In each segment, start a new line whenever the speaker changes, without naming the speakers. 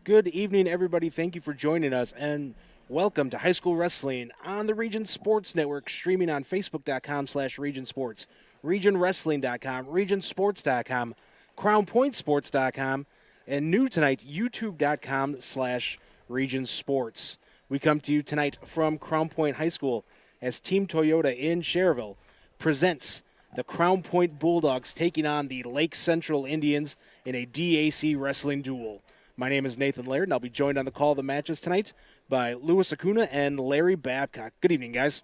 Good evening, everybody. Thank you for joining us, and welcome to High School Wrestling on the Region Sports Network, streaming on Facebook.com/Region Sports, RegionWrestling.com, RegionSports.com, CrownPointSports.com, and new tonight, YouTube.com/Region Sports. We come to you tonight from Crown Point High School as Team Toyota in Cherville presents the Crown Point Bulldogs taking on the Lake Central Indians in a DAC wrestling duel. My name is Nathan Laird, and I'll be joined on the call of the matches tonight by Louis Acuna and Larry Babcock. Good evening, guys.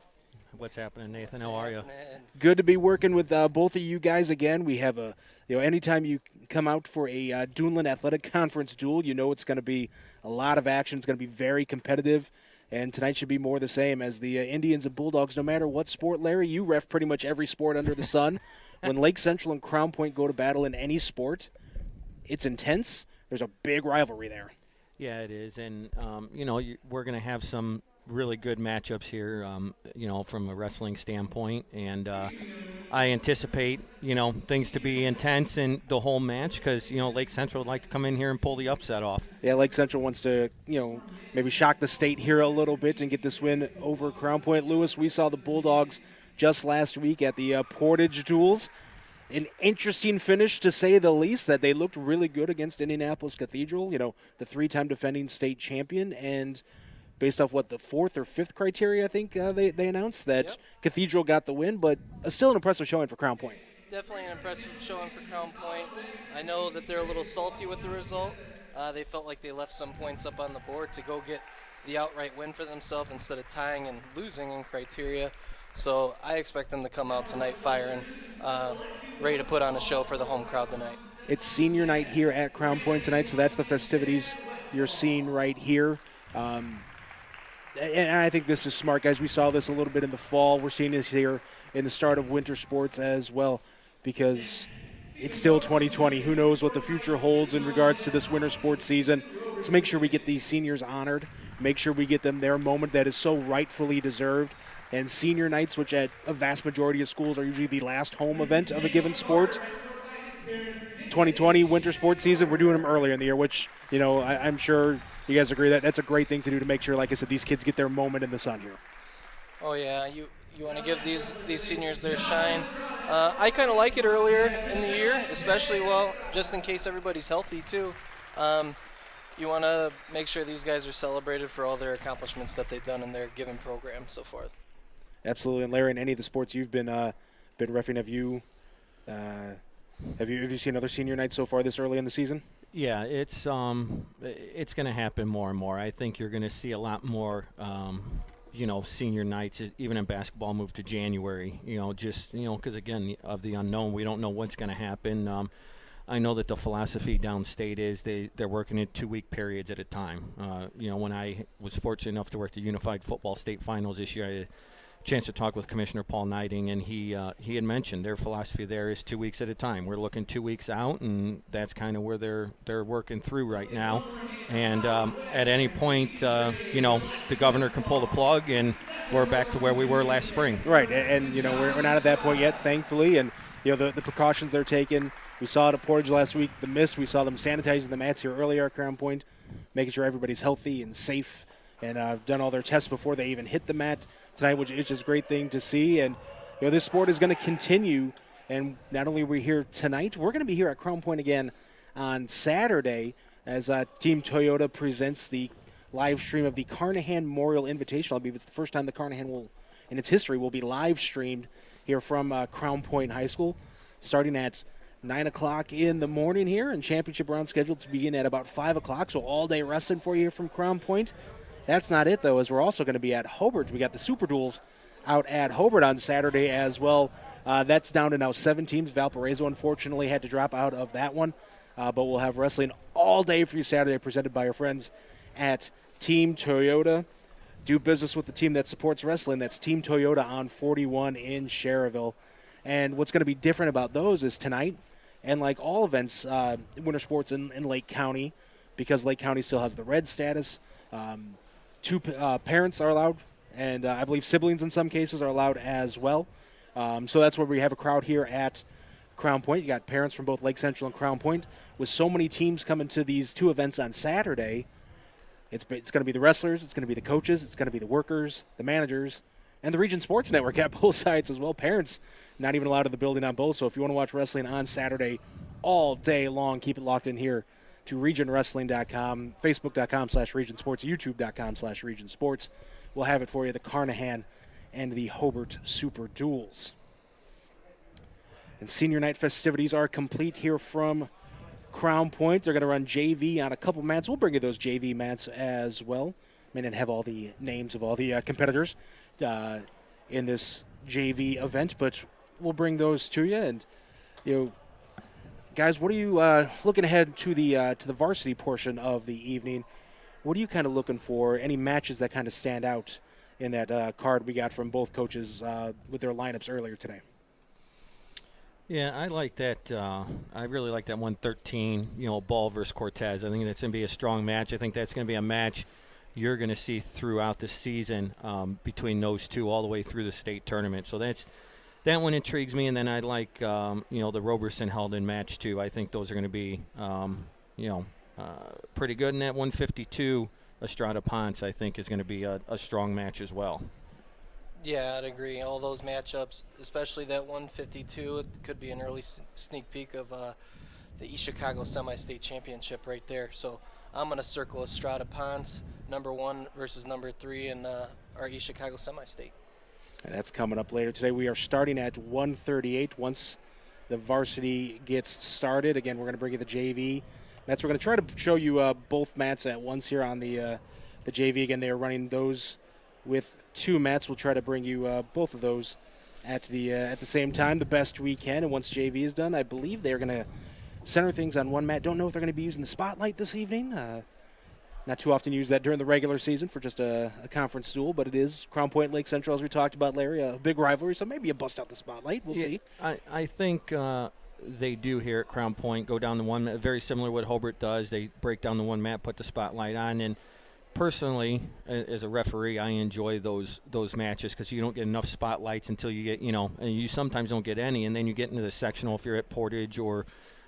What's happening, Nathan? How are you?
Good to be working with both of you guys again. We have anytime you come out for a Duneland Athletic Conference duel, you know it's going to be a lot of action. It's going to be very competitive, and tonight should be more the same as the Indians and Bulldogs. No matter what sport, Larry, you ref pretty much every sport under the sun. When Lake Central and Crown Point go to battle in any sport, it's intense. There's a big rivalry there.
Yeah, it is, and we're going to have some really good matchups here, from a wrestling standpoint, and I anticipate, things to be intense in the whole match because, Lake Central would like to come in here and pull the upset off.
Yeah, Lake Central wants to, maybe shock the state here a little bit and get this win over Crown Point. Lewis, we saw the Bulldogs just last week at the Portage Duels. An interesting finish, to say the least, that they looked really good against Indianapolis Cathedral, the three-time defending state champion, and based off the fourth or fifth criteria, I think they announced that Cathedral got the win, but still an impressive showing for Crown Point.
Definitely an impressive showing for Crown Point. I know that they're a little salty with the result. They felt like they left some points up on the board to go get the outright win for themselves instead of tying and losing in criteria. So I expect them to come out tonight firing, ready to put on a show for the home crowd tonight.
It's senior night here at Crown Point tonight, so that's the festivities you're seeing right here. And I think this is smart, guys. We saw this a little bit in the fall. We're seeing this here in the start of winter sports as well, because it's still 2020. Who knows what the future holds in regards to this winter sports season. Let's make sure we get these seniors honored, make sure we get them their moment that is so rightfully deserved. And senior nights, which at a vast majority of schools are usually the last home event of a given sport. 2020 winter sports season, we're doing them earlier in the year, which, I'm sure you guys agree that that's a great thing to do to make sure, like I said, these kids get their moment in the sun here.
Oh, yeah. You want to give these seniors their shine. I kind of like it earlier in the year, especially, just in case everybody's healthy, too. You want to make sure these guys are celebrated for all their accomplishments that they've done in their given program so far.
Absolutely. And Larry, in any of the sports you've been reffing, have you seen other senior nights so far this early in the season?
Yeah, it's going to happen more and more. I think you're going to see a lot more, senior nights, even in basketball, move to January. Because again of the unknown, we don't know what's going to happen. I know that the philosophy downstate is they're working in 2-week periods at a time. When I was fortunate enough to work the Unified Football State Finals this year, I had a chance to talk with Commissioner Paul Knighting, and he had mentioned their philosophy there is 2 weeks at a time. We're looking 2 weeks out, and that's kind of where they're working through right now. And at any point, the governor can pull the plug, and we're back to where we were last spring.
Right, and we're not at that point yet, thankfully, and the precautions they're taking. We saw it at Portage last week, the mist. We saw them sanitizing the mats here earlier at Crown Point, making sure everybody's healthy and safe, and done all their tests before they even hit the mat tonight, which is just a great thing to see. And this sport is going to continue, and not only are we here tonight, we're going to be here at Crown Point again on Saturday as Team Toyota presents the live stream of the Carnahan Memorial Invitational. I believe it's the first time the Carnahan in its history, will be live streamed here from Crown Point High School, starting at 9 o'clock in the morning here, and championship round scheduled to begin at about 5 o'clock, so all day wrestling for you here from Crown Point. That's not it, though, as we're also going to be at Hobart. We got the Super Duels out at Hobart on Saturday as well. That's down to now 7 teams. Valparaiso, unfortunately, had to drop out of that one, but we'll have wrestling all day for you Saturday, presented by our friends at Team Toyota. Do business with the team that supports wrestling. That's Team Toyota on 41 in Cherville. And what's going to be different about those is tonight, and like all events, winter sports in Lake County, because Lake County still has the red status, 2 parents are allowed, and I believe siblings in some cases are allowed as well. So that's where we have a crowd here at Crown Point. You got parents from both Lake Central and Crown Point. With so many teams coming to these two events on Saturday, it's going to be the wrestlers, it's going to be the coaches, it's going to be the workers, the managers, and the Region Sports Network at both sides as well. Parents not even allowed in the building on both. So if you want to watch wrestling on Saturday all day long, keep it locked in here to regionwrestling.com, facebook.com/regionsports, youtube.com/regionsports. We'll have it for you, the Carnahan and the Hobart Super Duels. And senior night festivities are complete here from Crown Point. They're going to run JV on a couple mats. We'll bring you those JV mats as well. May not have all the names of all the competitors in this JV event, but we'll bring those to you. And, guys, what are you looking ahead to the varsity portion of the evening? What are you kind of looking for? Any matches that kind of stand out in that card we got from both coaches with their lineups earlier today?
Yeah, I like that. I really like that 113, Ball versus Cortez. I think that's going to be a strong match. I think that's going to be a match you're going to see throughout the season between those two all the way through the state tournament. So that one intrigues me. And then I like, the Roberson-Helden match, too. I think those are going to be, pretty good. And that 152 Estrada-Ponce, I think, is going to be a strong match as well.
Yeah, I'd agree. All those matchups, especially that 152, it could be an early sneak peek of the East Chicago Semi-State Championship right there. So I'm going to circle Estrada-Ponce, number 1 versus number 3 in our East Chicago Semi-State.
And that's coming up later today. We are starting at 1:38 once the varsity gets started. Again, we're going to bring you the JV. We're going to try to show you both mats at once here on the JV. Again, they are running those with 2 mats. We'll try to bring you both of those at the same time, the best we can. And once JV is done, I believe they're going to center things on one mat. Don't know if they're going to be using the spotlight this evening. Not too often use that during the regular season for just a conference duel, but it is Crown Point Lake Central, as we talked about, Larry, a big rivalry, so maybe you bust out the spotlight. We'll see.
I think they do here at Crown Point go down the one mat, very similar to what Hobart does. They break down the one mat, put the spotlight on, and personally, as a referee, I enjoy those matches because you don't get enough spotlights until you get, and you sometimes don't get any, and then you get into the sectional if you're at Portage or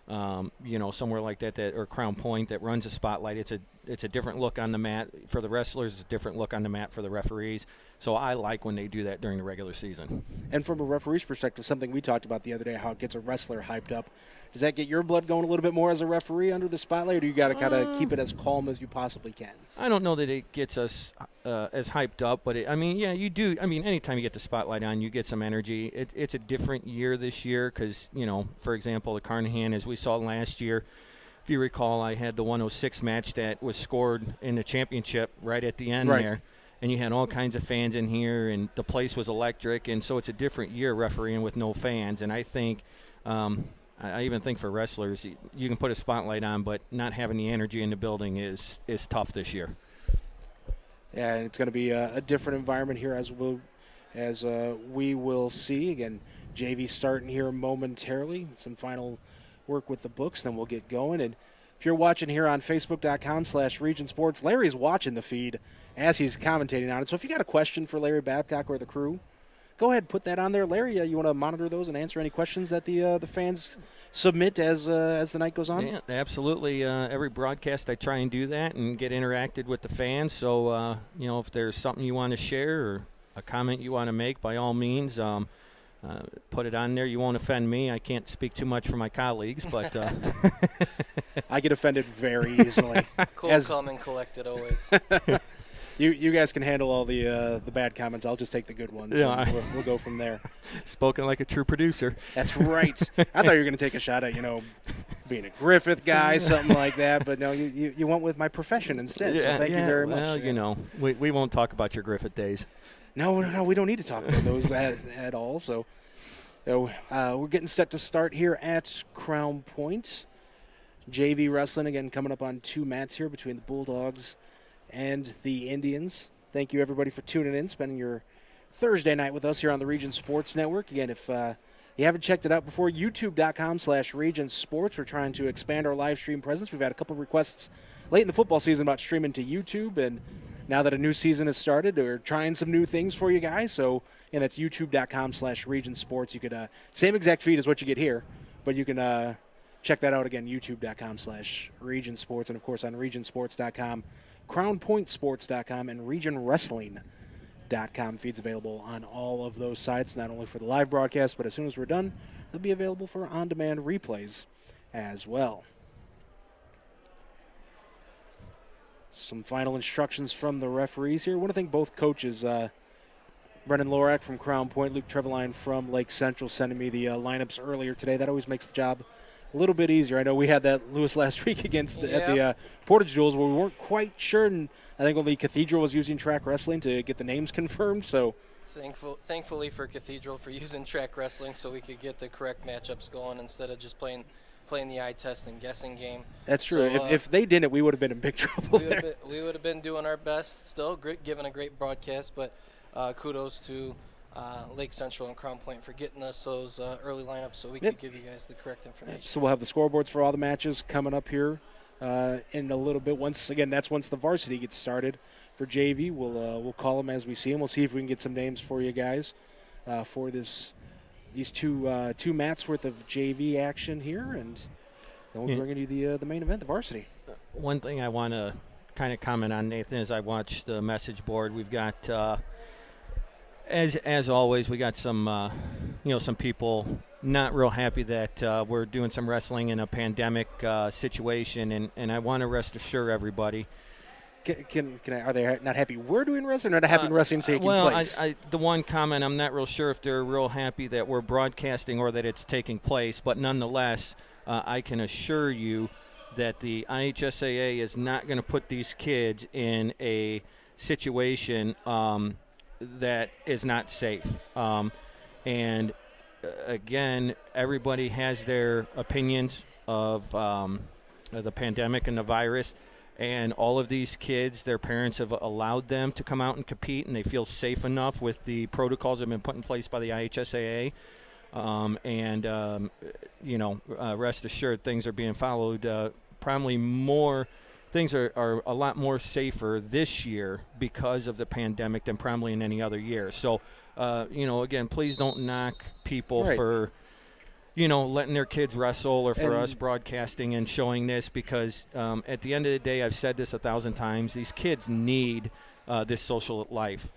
somewhere like that or Crown Point that runs a spotlight. It's a different look on the mat for the wrestlers. It's a different look on the mat for the referees. So I like when they do that during the regular season.
And from a referee's perspective, something we talked about the other day, how it gets a wrestler hyped up. Does that get your blood going a little bit more as a referee under the spotlight, or do you got to kind of keep it as calm as you possibly can? I
don't know that it gets us as hyped up, but you do. Anytime you get the spotlight on, you get some energy. It's a different year this year because, for example, the Carnahan, as we saw last year, if you recall, I had the 106 match that was scored in the championship right at the end there. And you had all kinds of fans in here, and the place was electric. And so it's a different year refereeing with no fans. And I think I even think for wrestlers, you can put a spotlight on, but not having the energy in the building is tough this year.
Yeah, and it's going to be a different environment here as we will see. Again, JV starting here momentarily. Some final work with the books, then we'll get going. And if you're watching here on Facebook.com/Region Sports, Larry's watching the feed as he's commentating on it. So if you got a question for Larry Babcock or the crew, go ahead, put that on there. Larry, you want to monitor those and answer any questions that the fans submit as the night goes on?
Yeah, absolutely. Every broadcast I try and do that and get interacted with the fans. So, if there's something you want to share or a comment you want to make, by all means, put it on there. You won't offend me. I can't speak too much for my colleagues, but
I get offended very easily.
Cool, calm, and collected always.
You guys can handle all the bad comments. I'll just take the good ones.
Yeah,
we'll go from there.
Spoken like a true producer.
That's right. I thought you were going to take a shot at being a Griffith guy, something like that. But no, you went with my profession instead.
Yeah,
so thank you very much.
Well, we won't talk about your Griffith days.
No, we don't need to talk about those at all. So we're getting set to start here at Crown Point. JV wrestling again coming up on 2 mats here between the Bulldogs and the Indians. Thank you, everybody, for tuning in, spending your Thursday night with us here on the Region Sports Network. Again, if you haven't checked it out before, youtube.com/Region Sports. We're trying to expand our live stream presence. We've had a couple of requests late in the football season about streaming to YouTube, and now that a new season has started, we're trying some new things for you guys. So, and that's youtube.com/Region Sports. You could, same exact feed as what you get here, But you can check that out again, youtube.com/Region Sports, and of course on regionsports.com, crownpointsports.com, and regionwrestling.com. Feeds available on all of those sites, not only for the live broadcast, but as soon as we're done, they'll be available for on-demand replays as well. Some final instructions from the referees here. I want to thank both coaches, Brendan Lorak from Crown Point, Luke Treveline from Lake Central, sending me the lineups earlier today. That always makes the job a little bit easier. I know we had that, Lewis, last week at the Portage Duels where we weren't quite sure, and I think only Cathedral was using track wrestling to get the names confirmed. So,
thankfully for Cathedral for using track wrestling so we could get the correct matchups going instead of just playing the eye test and guessing game.
That's true. So, if they didn't, we would have been in big trouble there.
We would have been doing our best still, given a great broadcast, but kudos to Lake Central and Crown Point for getting us those early lineups so we could give you guys the correct information.
So we'll have the scoreboards for all the matches coming up here in a little bit. Once the varsity gets started for JV. We'll call them as we see them. We'll see if we can get some names for you guys for these two mats worth of JV action here, and then we'll bring you the main event, the varsity.
One thing I want to kind of comment on, Nathan, is I watched the message board. We've got as always, we got some some people not real happy that we're doing some wrestling in a pandemic situation, and I want to rest assure everybody.
Are they not happy we're doing wrestling, or not happy wrestling taking place?
Well, the one comment, I'm not real sure if they're real happy that we're broadcasting or that it's taking place, but nonetheless, I can assure you that the IHSAA is not going to put these kids in a situation that is not safe. And again, everybody has their opinions of the pandemic and the virus. And all of these kids, their parents have allowed them to come out and compete, and they feel safe enough with the protocols that have been put in place by the IHSAA. Rest assured, things are being followed. Things are a lot more safer this year because of the pandemic than probably in any other year. So, again, please don't knock people for letting their kids wrestle or for us broadcasting and showing this, because at the end of the day, I've said this 1,000 times, these kids need this social life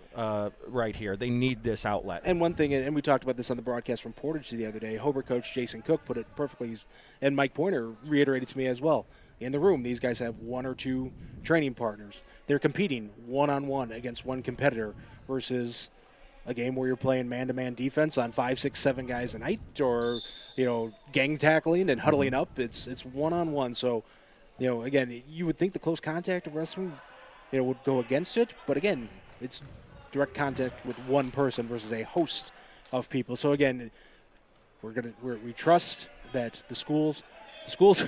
right here. They need this outlet.
And one thing, and we talked about this on the broadcast from Portage the other day, Hobart coach Jason Cook put it perfectly, and Mike Pointer reiterated to me as well. In the room, these guys have one or two training partners. They're competing one-on-one against one competitor versus a game where you're playing man-to-man defense on 5, 6, 7 guys a night, or gang tackling and huddling up. It's one-on-one. So, again, you would think the close contact of wrestling, would go against it, but again, it's direct contact with one person versus a host of people. So again, we trust that the schools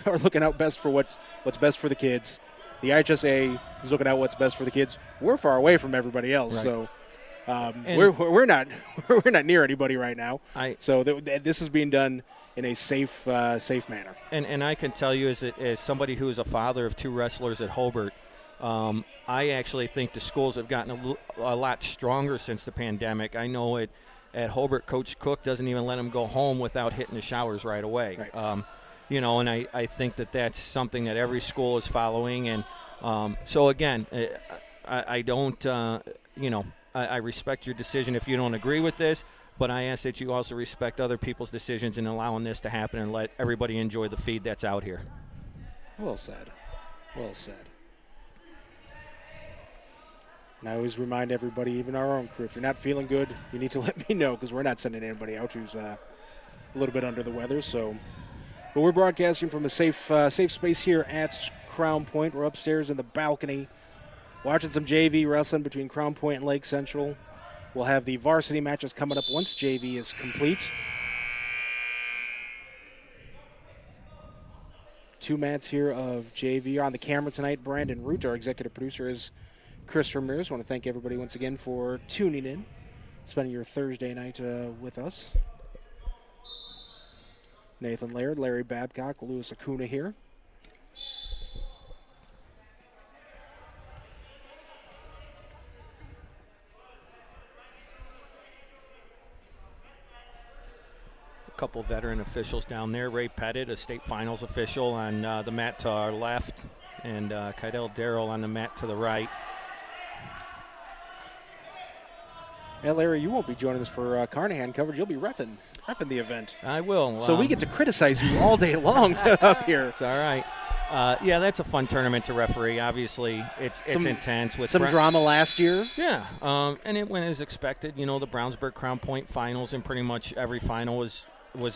are looking out best for what's best for the kids. The IHSA is looking out what's best for the kids. We're far away from everybody else, so. We're not near anybody right now. So this is being done in a safe manner.
And I can tell you, as somebody who is a father of 2 wrestlers at Hobart, I actually think the schools have gotten a lot stronger since the pandemic. I know at Hobart, Coach Cook doesn't even let them go home without hitting the showers right away. Right. And I think that that's something that every school is following. And so again, I don't, I respect your decision if you don't agree with this, but I ask that you also respect other people's decisions in allowing this to happen and let everybody enjoy the feed that's out here.
Well said. Well said. And I always remind everybody, even our own crew, if you're not feeling good, you need to let me know, because we're not sending anybody out who's a little bit under the weather. So, but we're broadcasting from a safe space here at Crown Point. We're upstairs in the balcony, watching some JV wrestling between Crown Point and Lake Central. We'll have the varsity matches coming up once JV is complete. 2 mats here of JV. On the camera tonight, Brandon Root. Our executive producer is Chris Ramirez. I want to thank everybody once again for tuning in, spending your Thursday night with us. Nathan Laird, Larry Babcock, Louis Acuna here.
couple veteran officials down there. Ray Pettit, a state finals official, on the mat to our left, and Kydell Darrell on the mat to the right.
Yeah, Larry, you won't be joining us for Carnahan coverage. You'll be reffing the event.
I will.
So we get to criticize you all day long up here.
It's all right. Yeah, that's a fun tournament to referee. Obviously, it's intense with
some drama last year.
Yeah, and it went as expected. You know, the Brownsburg Crown Point finals, and pretty much every final was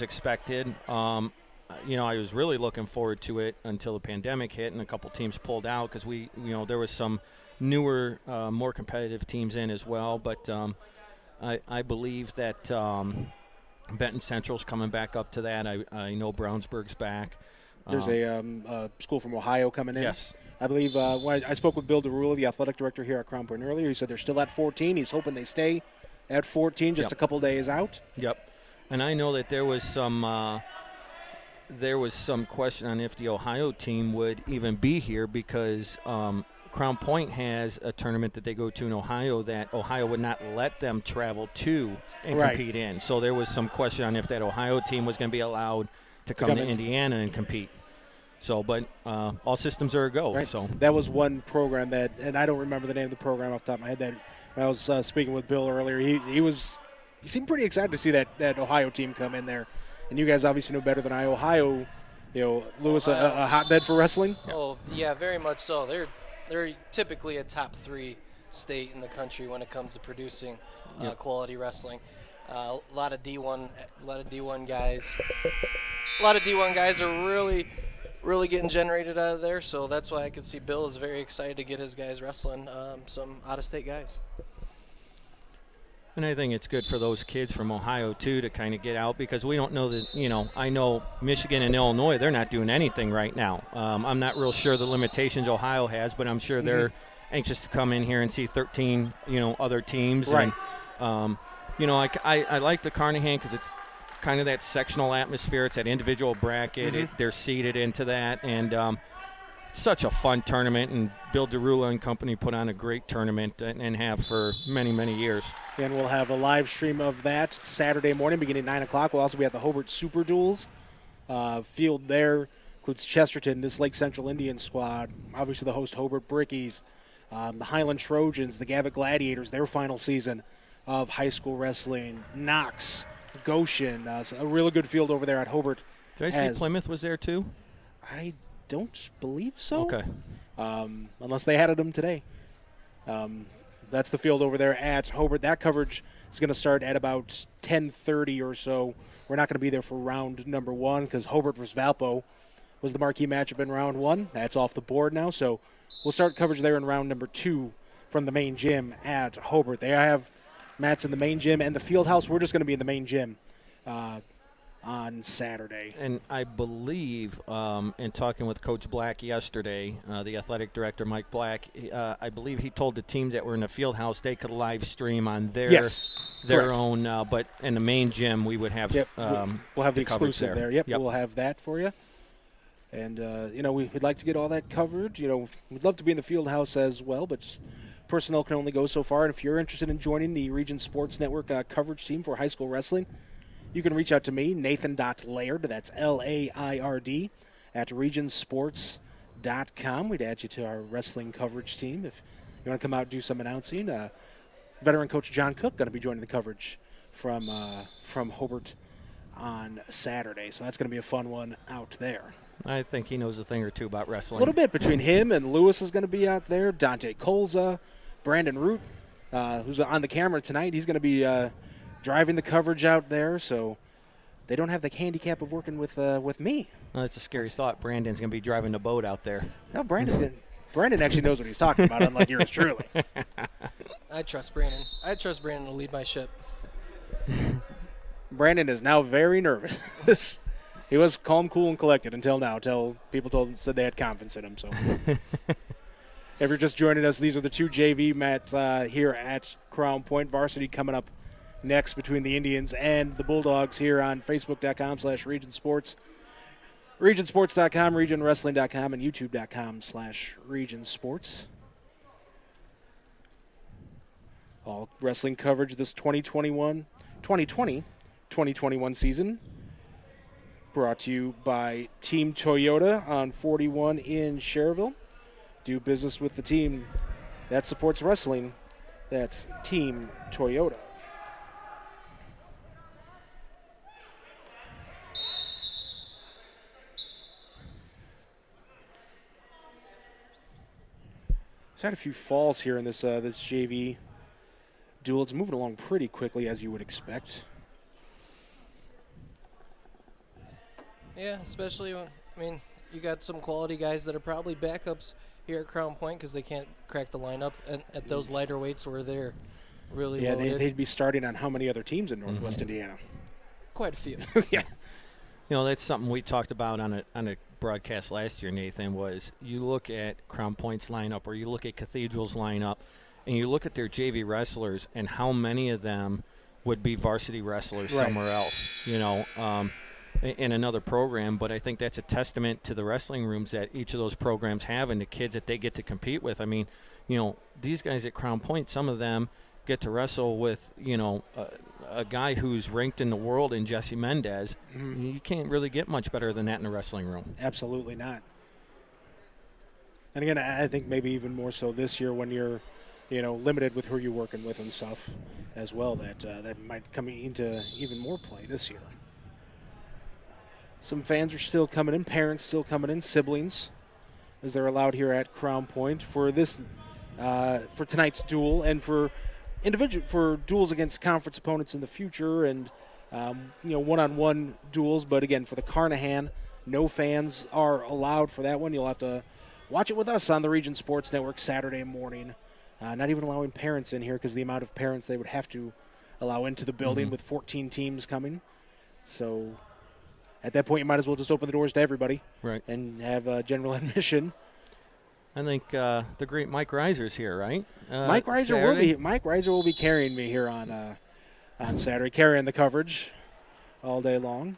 expected. You know, I was really looking forward to it until the pandemic hit and a couple teams pulled out because there was some newer, more competitive teams in as well. But I believe that Benton Central's coming back up to that. I know Brownsburg's back.
There's a school from Ohio coming in.
Yes.
I believe when I spoke with Bill DeRula, the athletic director here at Crown Point earlier. He said they're still at 14. He's hoping they stay at 14, just a couple days out.
Yep. And I know that there was some question on if the Ohio team would even be here because Crown Point has a tournament that they go to in Ohio that Ohio would not let them travel to and compete in. So there was some question on if that Ohio team was going to be allowed to come to Indiana and compete. So, but all systems are a go.
Right.
So
that was one program that, and I don't remember the name of the program off the top of my head. That when I was speaking with Bill earlier, he seemed pretty excited to see that Ohio team come in there. And you guys obviously know better than I. Ohio, Lewis, a hotbed for wrestling.
Oh yeah, very much so. They're typically a top 3 state in the country when it comes to producing quality wrestling. A lot of D1 guys. A lot of D1 guys are really getting generated out of there, so that's why I could see Bill is very excited to get his guys wrestling some out-of-state guys.
And I think it's good for those kids from Ohio, too, to kind of get out because we don't know that, I know Michigan and Illinois, they're not doing anything right now. I'm not real sure the limitations Ohio has, but I'm sure they're anxious to come in here and see 13, other teams.
Right.
And, I like the Carnahan because it's kind of that sectional atmosphere. It's that individual bracket. They're seeded into that. And such a fun tournament. And Bill DeRula and company put on a great tournament and have for many, many years.
And we'll have a live stream of that Saturday morning beginning at 9 o'clock. We'll also be at the Hobart Super Duels. Field there includes Chesterton, this Lake Central Indian squad, obviously the host Hobart Brickies, the Highland Trojans, the Gavitt Gladiators, their final season of high school wrestling, Knox, Goshen, a really good field over there at Hobart.
Did I see Plymouth was there too?
I don't believe so.
Okay.
Unless they added them today. That's the field over there at Hobart. That coverage is going to start at about 10:30 or so. We're not going to be there for round number 1 because Hobart versus Valpo was the marquee matchup in round 1. That's off the board now. So we'll start coverage there in round number 2 from the main gym at Hobart. They have mats in the main gym and the field house. We're just going to be in the main gym on Saturday.
And I believe, in talking with Coach Black yesterday, the athletic director, Mike Black, I believe he told the teams that were in the field house they could live stream on their own, but in the main gym we would have
we'll have the exclusive there. Yep, we'll have that for you. And, we'd like to get all that covered. We'd love to be in the field house as well, but just personnel can only go so far. And if you're interested in joining the Region Sports Network coverage team for high school wrestling, you can reach out to me, Nathan.Laird, that's Laird, at regionsports.com. We'd add you to our wrestling coverage team if you want to come out and do some announcing. Veteran coach John Cook going to be joining the coverage from Hobart on Saturday, so that's going to be a fun one out there.
I think he knows a thing or two about wrestling.
A little bit between him and Lewis is going to be out there. Dante Colza, Brandon Root, who's on the camera tonight. He's going to be driving the coverage out there, so they don't have the handicap of working with me.
Well, that's a scary thought. Brandon's going to be driving the boat out there.
No, Brandon actually knows what he's talking about, unlike yours truly.
I trust Brandon. I trust Brandon to lead my ship.
Brandon is now very nervous. He was calm, cool, and collected until now, until people said they had confidence in him. So, if you're just joining us, these are the 2 JV mats here at Crown Point. Varsity coming up next between the Indians and the Bulldogs here on Facebook.com/RegionSports, RegionSports.com, RegionWrestling.com, and YouTube.com/RegionSports. All wrestling coverage this 2020-2021 season brought to you by Team Toyota on 41 in Cherville. Do business with the team that supports wrestling. That's Team Toyota. We've had a few falls here in this this JV duel. It's moving along pretty quickly, as you would expect.
Yeah, especially when, I mean, you got some quality guys that are probably backups here at Crown Point because they can't crack the lineup at those lighter weights where they're really loaded.
They'd be starting on how many other teams in Northwest Indiana?
Quite a few.
Yeah.
You know, that's something we talked about on a broadcast last year, Nathan, was you look at Crown Point's lineup or you look at Cathedral's lineup and you look at their JV wrestlers and how many of them would be varsity wrestlers somewhere else, you know, in another program. But I think that's a testament to the wrestling rooms that each of those programs have and the kids that they get to compete with. I mean, you know, these guys at Crown Point, some of them get to wrestle with, you know, a guy who's ranked in the world in Jesse Mendez. Mm-hmm. You can't really get much better than that in a wrestling room.
Absolutely not. And again, I think maybe even more so this year when you're, you know, limited with who you're working with and stuff as well, that that might come into even more play this year. Some fans are still coming in, parents still coming in, siblings, as they're allowed here at Crown Point for this, for tonight's duel and for duels against conference opponents in the future and, you know, one-on-one duels. But again, for the Carnahan, no fans are allowed for that one. You'll have to watch it with us on the Region Sports Network Saturday morning. Not even allowing parents in here because the amount of parents they would have to allow into the building with 14 teams coming. So at that point, you might as well just open the doors to everybody and have general admission.
I think the great Mike Reiser's here, right?
Mike Reiser will be carrying me here on Saturday, carrying the coverage all day long.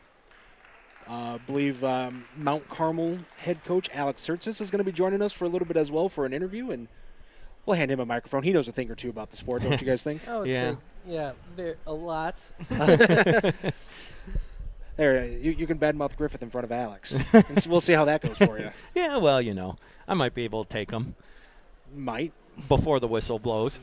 I believe Mount Carmel head coach Alex Sertzis is going to be joining us for a little bit as well for an interview, and we'll hand him a microphone. He knows a thing or two about the sport, don't you guys think?
I would say, yeah, a lot.
There, you can badmouth Griffith in front of Alex. And so we'll see how that goes for you.
Yeah, well, you know, I might be able to take him.
Might.
Before the whistle blows.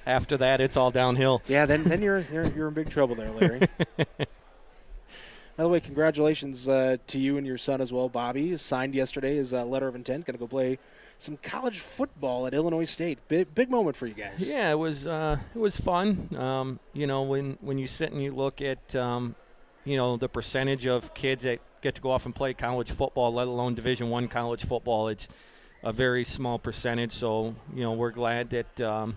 After that, it's all downhill.
Yeah, then you're in big trouble there, Larry. By the way, congratulations to you and your son as well, Bobby. Signed yesterday his letter of intent. Going to go play some college football at Illinois State. Big moment for you guys.
Yeah, it was fun. You know, when you sit and you look at you know, the percentage of kids that get to go off and play college football, let alone Division I college football, it's a very small percentage. So, you know, we're glad that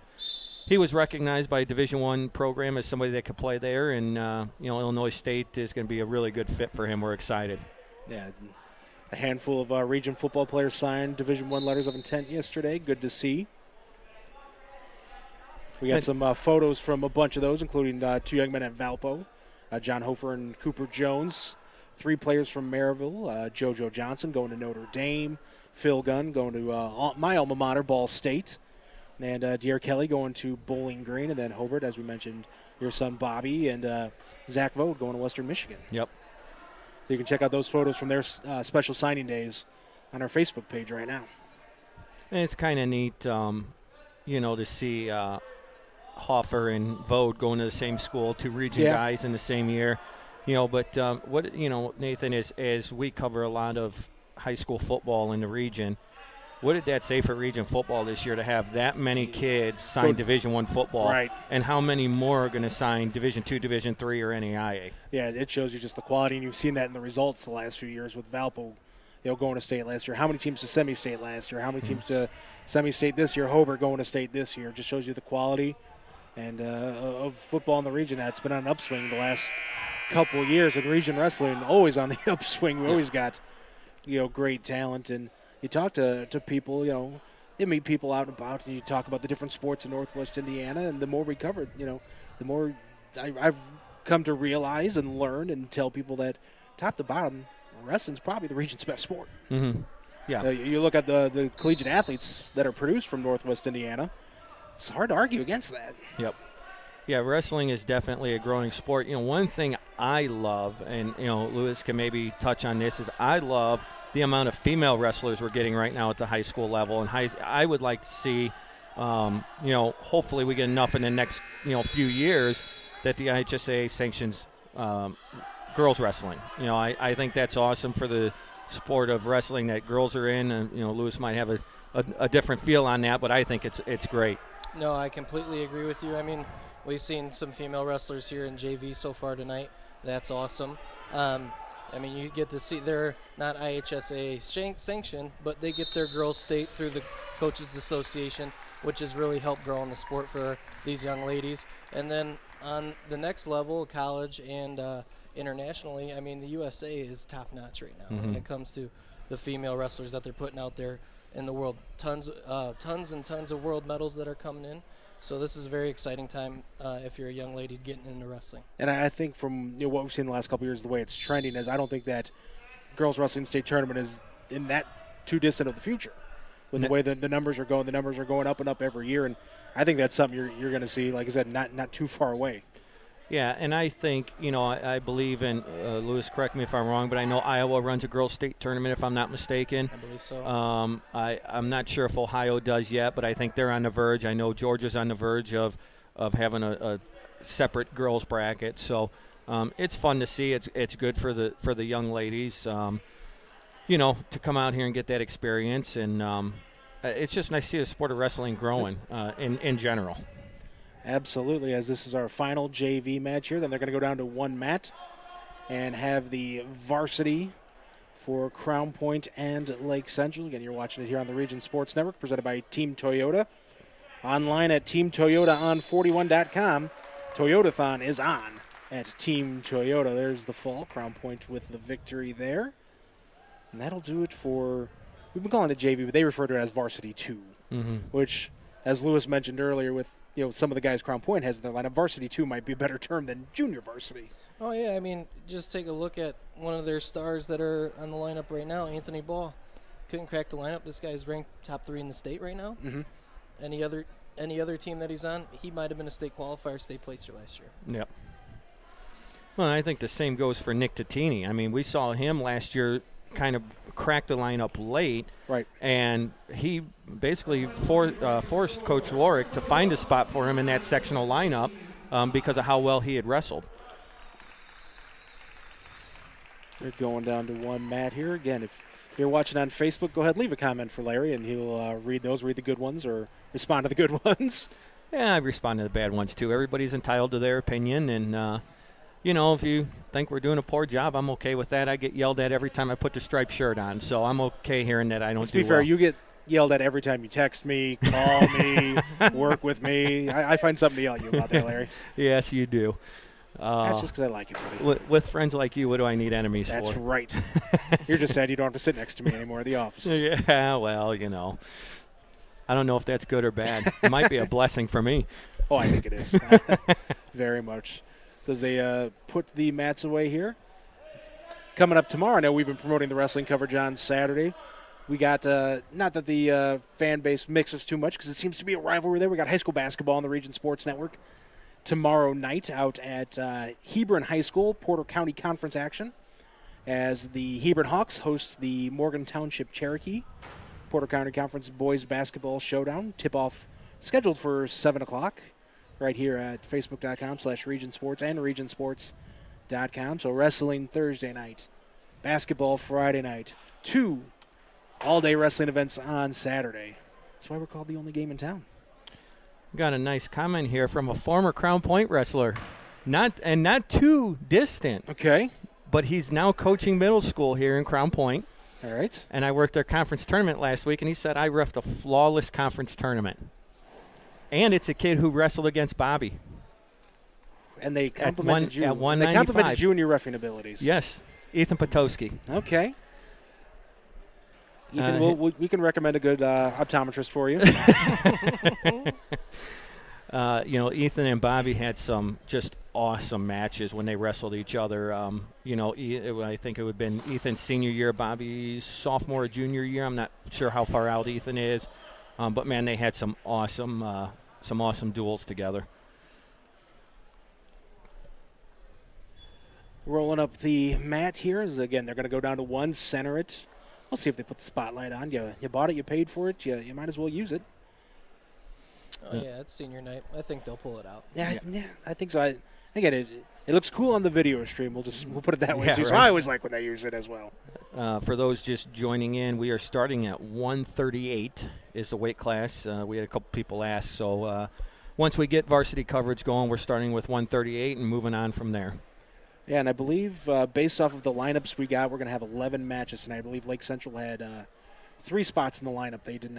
he was recognized by a Division I program as somebody that could play there. And, you know, Illinois State is going to be a really good fit for him. We're excited.
Yeah, a handful of region football players signed Division I letters of intent yesterday. Good to see. We got some photos from a bunch of those, including two young men at Valpo. John Hofer and Cooper Jones. 3 players from Maryville. JoJo Johnson going to Notre Dame. Phil Gunn going to my alma mater, Ball State. And Dear Kelly going to Bowling Green. And then Hobart, as we mentioned, your son Bobby. And Zach Vode going to Western Michigan.
Yep.
So you can check out those photos from their special signing days on our Facebook page right now.
And it's kind of neat, you know, to see Hoffer and Vode going to the same school, 2 region guys in the same year, you know. But what, you know, Nathan, is as we cover a lot of high school football in the region, what did that say for region football this year to have that many kids sign Division I football, and how many more are going to sign Division II, Division III, or NAIA? Yeah,
it shows you just the quality, and you've seen that in the results the last few years with Valpo, you know, going to state last year. How many teams to semi-state last year? How many teams to semi-state this year? Hobart going to state this year. Just shows you the quality and of football in the region. That's been on an upswing the last couple of years. And region wrestling always on the upswing. We always got, you know, great talent. And you talk to people, you know, you meet people out and about, and you talk about the different sports in Northwest Indiana. And the more we cover, you know, the more I've come to realize and learn and tell people that top to bottom, wrestling's probably the region's best sport.
Mm-hmm. Yeah.
You look at the collegiate athletes that are produced from Northwest Indiana. It's hard to argue against that.
Yep. Yeah, wrestling is definitely a growing sport. One thing I love, and Lewis can maybe touch on this, is I love the amount of female wrestlers we're getting right now at the high school level. And I would like to see, hopefully we get enough in the next few years that the IHSA sanctions girls wrestling. I think that's awesome for the sport of wrestling that girls are in, and Lewis might have a different feel on that, but I think it's great.
No, I completely agree with you. I mean, we've seen some female wrestlers here in JV so far tonight. That's awesome. I mean, you get to see they're not IHSA sanctioned, but they get their girls state through the Coaches Association, which has really helped grow in the sport for these young ladies. And then on the next level, college and internationally, I mean, the USA is top-notch right now when it comes to the female wrestlers that they're putting out there in the world. Tons and tons of world medals that are coming in. So this is a very exciting time if you're a young lady getting into wrestling.
And I think from what we've seen the last couple of years, the way it's trending is I don't think that girls wrestling state tournament is in that too distant of the future. With the way the numbers are going up and up every year, and I think that's something you're going to see, like I said, not too far away.
Yeah, and I think, I believe in, Lewis, correct me if I'm wrong, but I know Iowa runs a girls' state tournament, if I'm not mistaken.
I believe so.
I'm not sure if Ohio does yet, but I think they're on the verge. I know Georgia's on the verge of having a separate girls' bracket. So it's fun to see. It's good for the young ladies, to come out here and get that experience. And it's just nice to see the sport of wrestling growing in general.
Absolutely, as this is our final JV match here. Then they're going to go down to one mat and have the varsity for Crown Point and Lake Central. Again, you're watching it here on the Region Sports Network, presented by Team Toyota. Online at teamtoyotaon41.com. Toyotathon is on at Team Toyota. There's the fall. Crown Point with the victory there. And that'll do it for, we've been calling it JV, but they refer to it as Varsity 2, which, as Lewis mentioned earlier, with some of the guys Crown Point has in their lineup, Varsity 2 might be a better term than Junior Varsity.
Oh, yeah. I mean, just take a look at one of their stars that are on the lineup right now, Anthony Ball. Couldn't crack the lineup. This guy's ranked top 3 in the state right now. Any other team that he's on, he might have been a state qualifier, state placer last year.
Yep. Well, I think the same goes for Nick Tattini. I mean, we saw him last year kind of crack the lineup late.
Right.
And he basically forced Coach Lorick to find a spot for him in that sectional lineup because of how well he had wrestled.
They're going down to one mat here. Again, if you're watching on Facebook, go ahead, leave a comment for Larry, and he'll read the good ones or respond to the good ones.
Yeah, I respond to the bad ones, too. Everybody's entitled to their opinion, and if you think we're doing a poor job, I'm okay with that. I get yelled at every time I put the striped shirt on, so I'm okay hearing that I don't do well.
Let's be fair, you get yelled at every time you text me, call me, work with me. I find something to yell at you about there, Larry.
Yes, you do.
That's just because I like you, buddy.
With friends like you, what do I need enemies
That's
for?
That's right. You're just sad you don't have to sit next to me anymore at the office.
Yeah, well, I don't know if that's good or bad. It might be a blessing for me.
Oh, I think it is. Very much. So as they put the mats away here. Coming up tomorrow, I know we've been promoting the wrestling coverage on Saturday. We got, not that the fan base mixes too much because it seems to be a rivalry there. We got high school basketball on the Region Sports Network tomorrow night out at Hebron High School, Porter County Conference action, as the Hebron Hawks host the Morgan Township Cherokee. Porter County Conference boys basketball showdown. Tip-off scheduled for 7 o'clock right here at facebook.com/regionsports and regionsports.com. So wrestling Thursday night, basketball Friday night, 2 all-day wrestling events on Saturday. That's why we're called the only game in town.
Got a nice comment here from a former Crown Point wrestler. Not too distant.
Okay.
But he's now coaching middle school here in Crown Point.
All right.
And I worked their conference tournament last week, and he said I reffed a flawless conference tournament. And it's a kid who wrestled against Bobby.
And they complimented you.
At 195.
They complimented you and your reffing abilities.
Yes. Ethan Potowski.
Okay. Ethan, we can recommend a good optometrist for you.
Ethan and Bobby had some just awesome matches when they wrestled each other. I think it would have been Ethan's senior year, Bobby's sophomore or junior year. I'm not sure how far out Ethan is. But, man, they had some awesome duels together.
rolling up the mat here. Again, they're going to go down to one, center it. We'll see if they put the spotlight on. You bought it, you paid for it, you might as well use it.
Oh, yeah, it's senior night. I think they'll pull it out.
Yeah, I think so. Again, it looks cool on the video stream. We'll put it that way, too.
Right.
So I always like when they use it as well.
For those just joining in, we are starting at 138 is the weight class. We had a couple people ask. So once we get varsity coverage going, we're starting with 138 and moving on from there.
Yeah, and I believe based off of the lineups we got, we're going to have 11 matches tonight. I believe Lake Central had 3 spots in the lineup they did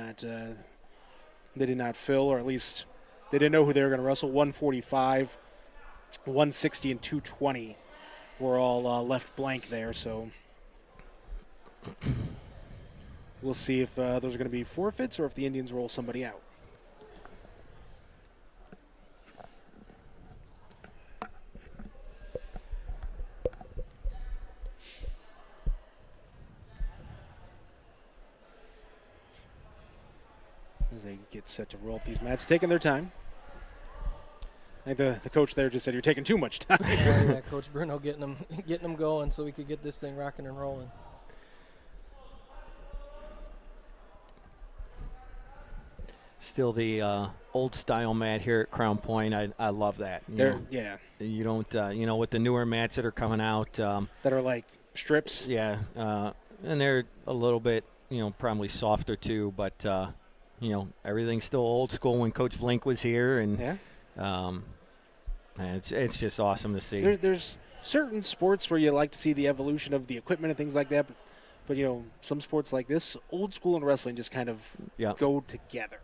not fill, or at least they didn't know who they were going to wrestle. 145, 160, and 220 were all left blank there. So we'll see if those are going to be forfeits or if the Indians roll somebody out. As they get set to roll up these mats, taking their time. I think the coach there just said, "You're taking too much time."
Yeah, Coach Bruno getting them going so we could get this thing rocking and rolling.
Still the old style mat here at Crown Point. I love that.
Yeah.
You don't, with the newer mats that are coming out.
That are like strips.
Yeah, and they're a little bit, probably softer too, but, everything's still old school when Coach Vlink was here. And it's just awesome to see.
There's certain sports where you like to see the evolution of the equipment and things like that. But some sports like this, old school and wrestling just kind of go together.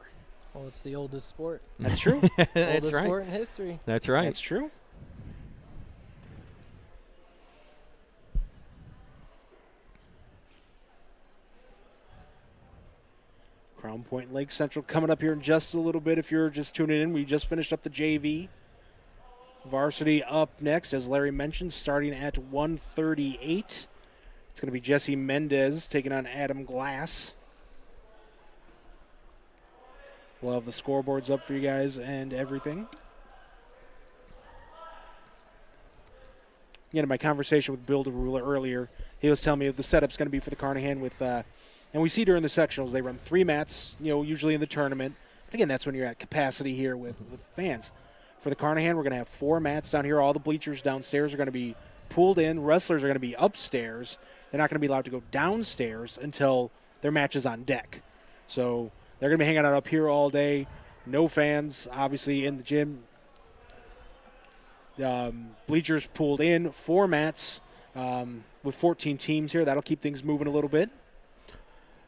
Well, it's the oldest sport.
That's true.
Oldest sport in history.
That's right.
That's true. Crown Point and Lake Central coming up here in just a little bit. If you're just tuning in, we just finished up the JV. Varsity up next, as Larry mentioned, starting at 138. It's going to be Jesse Mendez taking on Adam Glass. We'll have the scoreboards up for you guys and everything. In my conversation with Bill DeRula earlier, he was telling me the setup's going to be for the Carnahan with, and we see during the sectionals, they run 3 mats, usually in the tournament. But again, that's when you're at capacity here with fans. For the Carnahan, we're going to have 4 mats down here. All the bleachers downstairs are going to be pulled in. Wrestlers are going to be upstairs. They're not going to be allowed to go downstairs until their match is on deck. So they're going to be hanging out up here all day. No fans, obviously, in the gym. Bleachers pulled in, 4 mats with 14 teams here. That'll keep things moving a little bit.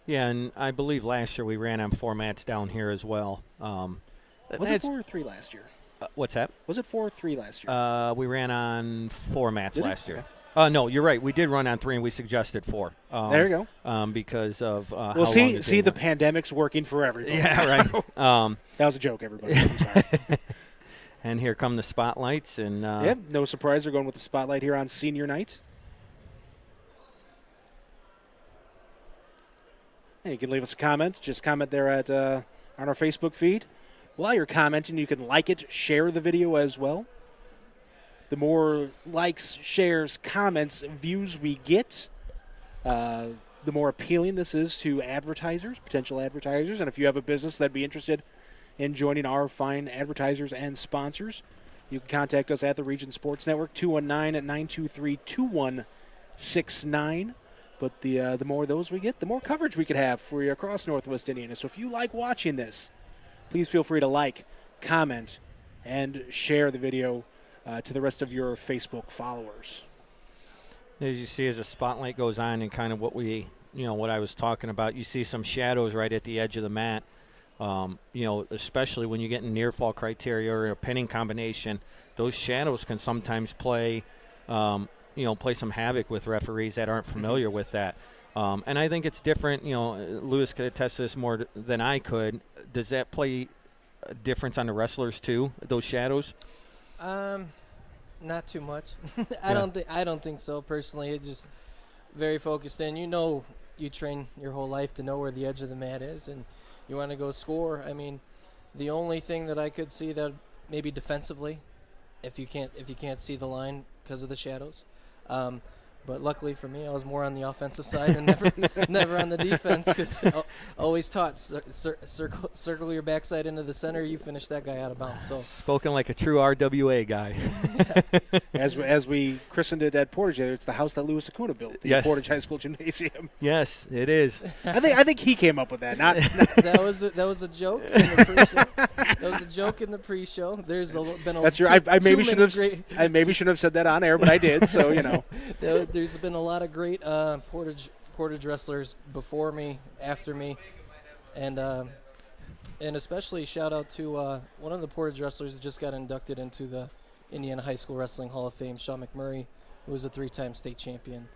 Yeah, and I believe last year we ran on 4 mats down here as well.
Was it 4 or 3 last year?
What's that?
Was it 4 or 3 last year?
We ran on 4 mats last year.
Okay.
No, you're right. We did run on 3, and we suggested 4.
There you go.
Because of how
well,
long
see, the pandemic's working for everybody.
Yeah, right.
That was a joke, everybody. I'm sorry.
And here come the spotlights. And
no surprise, they're going with the spotlight here on senior night. And you can leave us a comment. Just comment there at on our Facebook feed. While you're commenting, you can like it, share the video as well. The more likes, shares, comments, views we get, the more appealing this is to advertisers, potential advertisers. And if you have a business that'd be interested in joining our fine advertisers and sponsors, you can contact us at the Region Sports Network, 219-923-2169. But the more of those we get, the more coverage we could have for you across Northwest Indiana. So if you like watching this, please feel free to like, comment, and share the video to the rest of your Facebook followers.
As you see, as the spotlight goes on and kind of what I was talking about, you see some shadows right at the edge of the mat. Especially when you get in near fall criteria or a pinning combination, those shadows can sometimes play some havoc with referees that aren't familiar with that. And I think it's different. Lewis could attest to this more than I could. Does that play a difference on the wrestlers too, those shadows?
Not too much. I don't think so personally. It's just very focused in. You train your whole life to know where the edge of the mat is, and you want to go score. I mean, the only thing that I could see that maybe defensively, if you can't see the line because of the shadows, But luckily for me, I was more on the offensive side and never on the defense, because always taught circle your backside into the center. You finish that guy out of bounds. So
spoken like a true RWA guy.
As we christened it at Portage, it's the house that Louis Acuna built, the Portage High School Gymnasium.
Yes, it is.
I think he came up with that. Not
that was a joke in the pre-show. That was a joke in the pre-show. There's been a
that's true. I maybe shouldn't have said that on air, but I did. So
There's been a lot of great Portage wrestlers before me, after me, and especially shout out to one of the Portage wrestlers that just got inducted into the Indiana High School Wrestling Hall of Fame, Sean McMurray, who was a 3-time state champion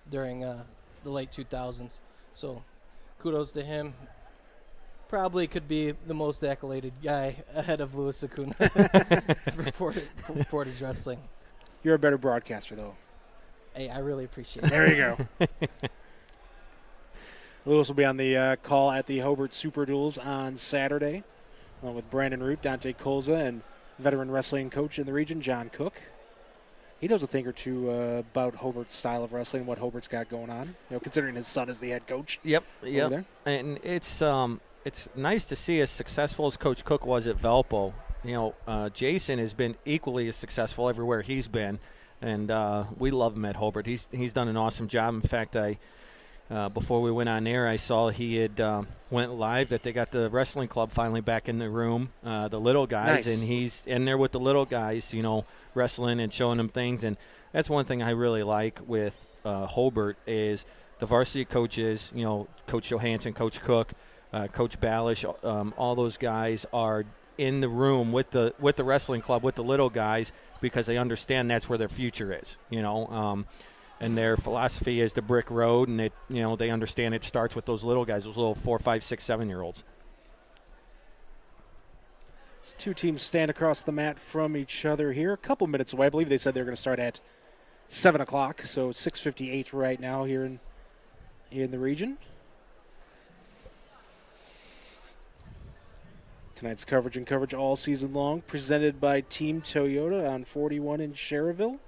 during the late 2000s. So kudos to him. Probably could be the most accoladed guy ahead of Louis Acuna for Portage Wrestling.
You're a better broadcaster, though.
Hey, I really appreciate it.
There you go. Lewis will be on the call at the Hobart Super Duels on Saturday, along with Brandon Root, Dante Colza, and veteran wrestling coach in the region, John Cook. He knows a thing or two about Hobart's style of wrestling, what Hobart's got going on, considering his son is the head coach.
Yep.
There.
And it's nice to see as successful as Coach Cook was at Valpo. Jason has been equally as successful everywhere he's been. And we love him at Hobart. He's done an awesome job. In fact, before we went on air, I saw he had went live that they got the wrestling club finally back in the room, the little guys,
nice.
And he's in there with the little guys, wrestling and showing them things. And that's one thing I really like with Hobart is the varsity coaches, Coach Johansson, Coach Cook, Coach Balish, all those guys are in the room with the wrestling club, with the little guys, because they understand that's where their future is, and their philosophy is the brick road, and they understand it starts with those little guys, those little 4, 5, 6, 7-year-olds.
Two teams stand across the mat from each other here, a couple minutes away. I believe they said they were going to start at 7 o'clock, so 6:58 right now here in the region. Tonight's coverage all season long, presented by Team Toyota on 41 in Sherrville.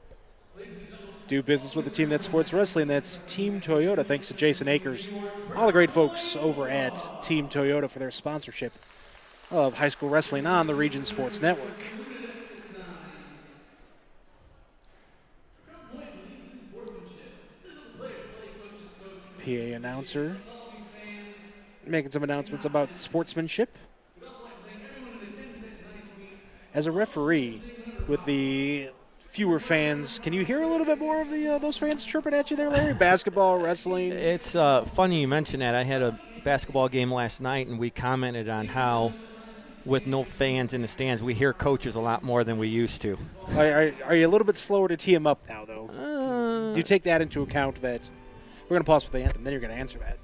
Do business with the team that supports wrestling. That's Team Toyota, thanks to Jason Akers. All the great folks over at Team Toyota for their sponsorship of high school wrestling on the Region Sports Network. PA announcer making some announcements about sportsmanship. As a referee, with the fewer fans, can you hear a little bit more of those fans chirping at you there, Larry? Basketball, wrestling?
It's funny you mention that. I had a basketball game last night, and we commented on how, with no fans in the stands, we hear coaches a lot more than we used to.
Are you a little bit slower to tee them up now, though? Do you take that into account that we're going to pause for the anthem, then you're going to answer that?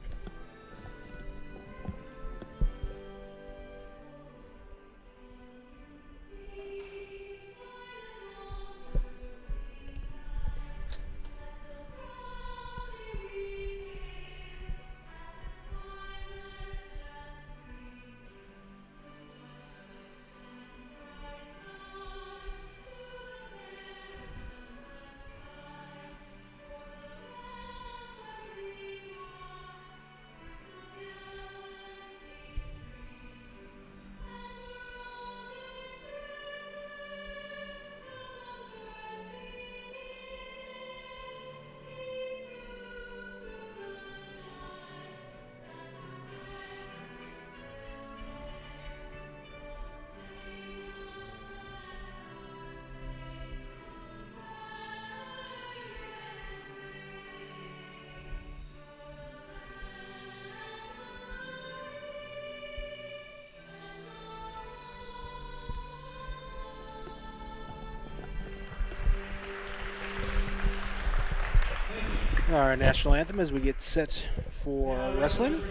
Our national anthem as we get set for wrestling.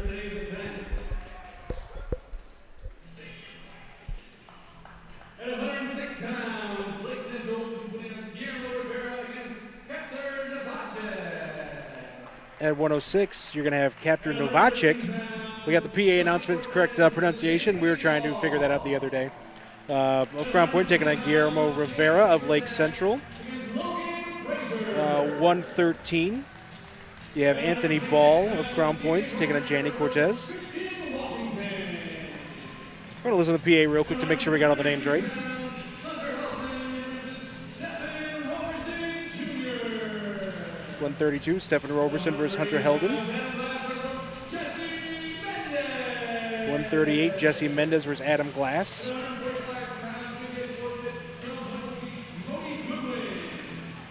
At 106 pounds, Lake Central winner Guillermo Rivera against Captain Novacek.
At 106, you're going to have Captain Novacek. We got the PA announcement, correct pronunciation. We were trying to figure that out the other day. Of Crown Point taking on Guillermo Rivera of Lake Central. 113, you have Anthony Ball of Crown Point taking on Janny Cortez. We're going to listen to the PA real quick to make sure we got all the names right. 132, Stephen Roberson versus Hunter Helden. 138, Jesse Mendez versus Adam Glass.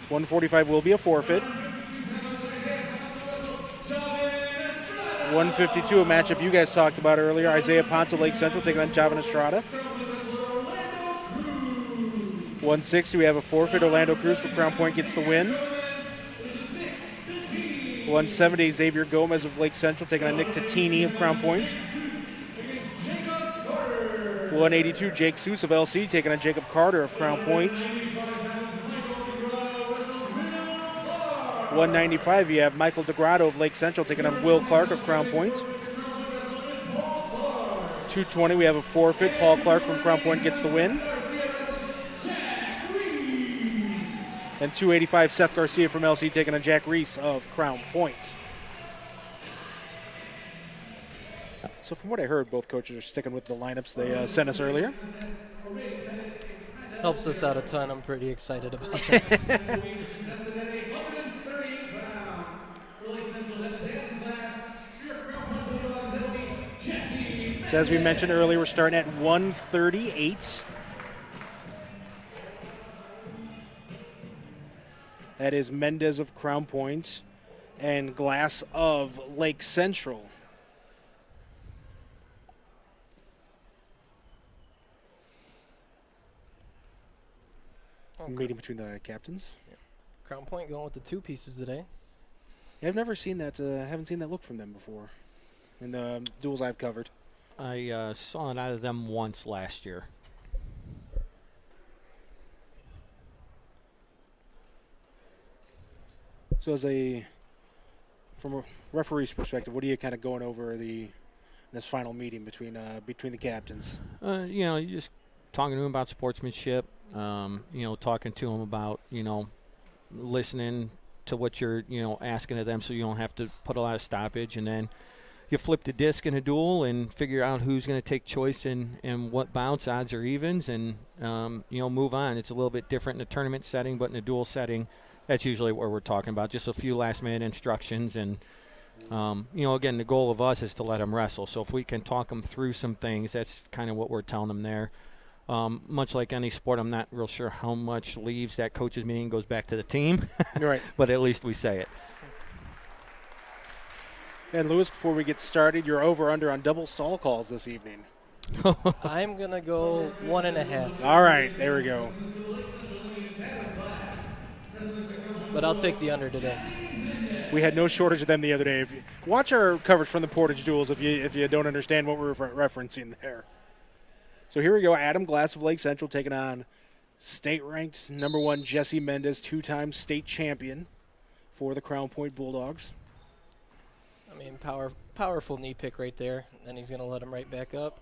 145 will be a forfeit. 152, a matchup you guys talked about earlier. Isaiah Ponce of Lake Central taking on Javan Estrada. 160, we have a forfeit. Orlando Cruz for Crown Point gets the win. 170, Xavier Gomez of Lake Central taking on Nick Tatini of Crown Point. 182, Jake Seuss of LC taking on Jacob Carter of Crown Point. 195, you have Michael DeGrotto of Lake Central taking on Will Clark of Crown Point. 220, we have a forfeit. Paul Clark from Crown Point gets the win. And 285, Seth Garcia from LC taking on Jack Reese of Crown Point. So from what I heard, both coaches are sticking with the lineups they sent us earlier.
Helps us out a ton. I'm pretty excited about that.
So as we mentioned earlier, we're starting at 138. That is Mendez of Crown Point and Glass of Lake Central. Meeting between the captains.
Crown Point going with the two pieces today.
Yeah, I've never seen that. Haven't seen that look from them before in the duels I've covered.
I saw it out of them once last year.
So from a referee's perspective, what are you kind of going over this final meeting between the captains?
You're just talking to them about sportsmanship. Talking to them about listening to what you're asking of them, so you don't have to put a lot of stoppage, and then you flip the disc in a duel and figure out who's going to take choice and what bounce, odds or evens, and move on. It's a little bit different in a tournament setting, but in a duel setting, that's usually what we're talking about. Just a few last-minute instructions, and again, the goal of us is to let them wrestle. So if we can talk them through some things, that's kind of what we're telling them there. Much like any sport, I'm not real sure how much leaves that coaches meeting and goes back to the team.
Right.
But at least we say it.
And Lewis, before we get started, you're over/under on double stall calls this evening.
I'm going to go 1.5.
All right, there we go.
But I'll take the under today.
We had no shortage of them the other day. Watch our coverage from the Portage Duels if you don't understand what we're referencing there. So here we go. Adam Glass of Lake Central taking on state-ranked #1 Jesse Mendez, two-time state champion for the Crown Point Bulldogs.
I mean, powerful knee pick right there. Then he's going to let him right back up.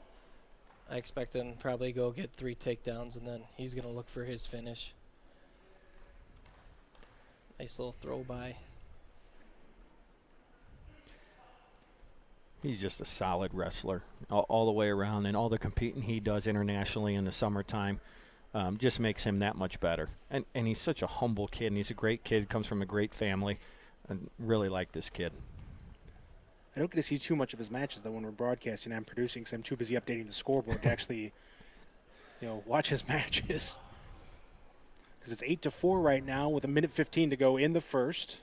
I expect him to probably go get 3 takedowns, and then he's going to look for his finish. Nice little throw by.
He's just a solid wrestler all the way around, and all the competing he does internationally in the summertime just makes him that much better. And he's such a humble kid, and he's a great kid, comes from a great family. I really like this kid.
I don't get to see too much of his matches, though, when we're broadcasting. I'm producing because I'm too busy updating the scoreboard to actually, watch his matches. Because it's 8-4 right now with 1:15 to go in the first.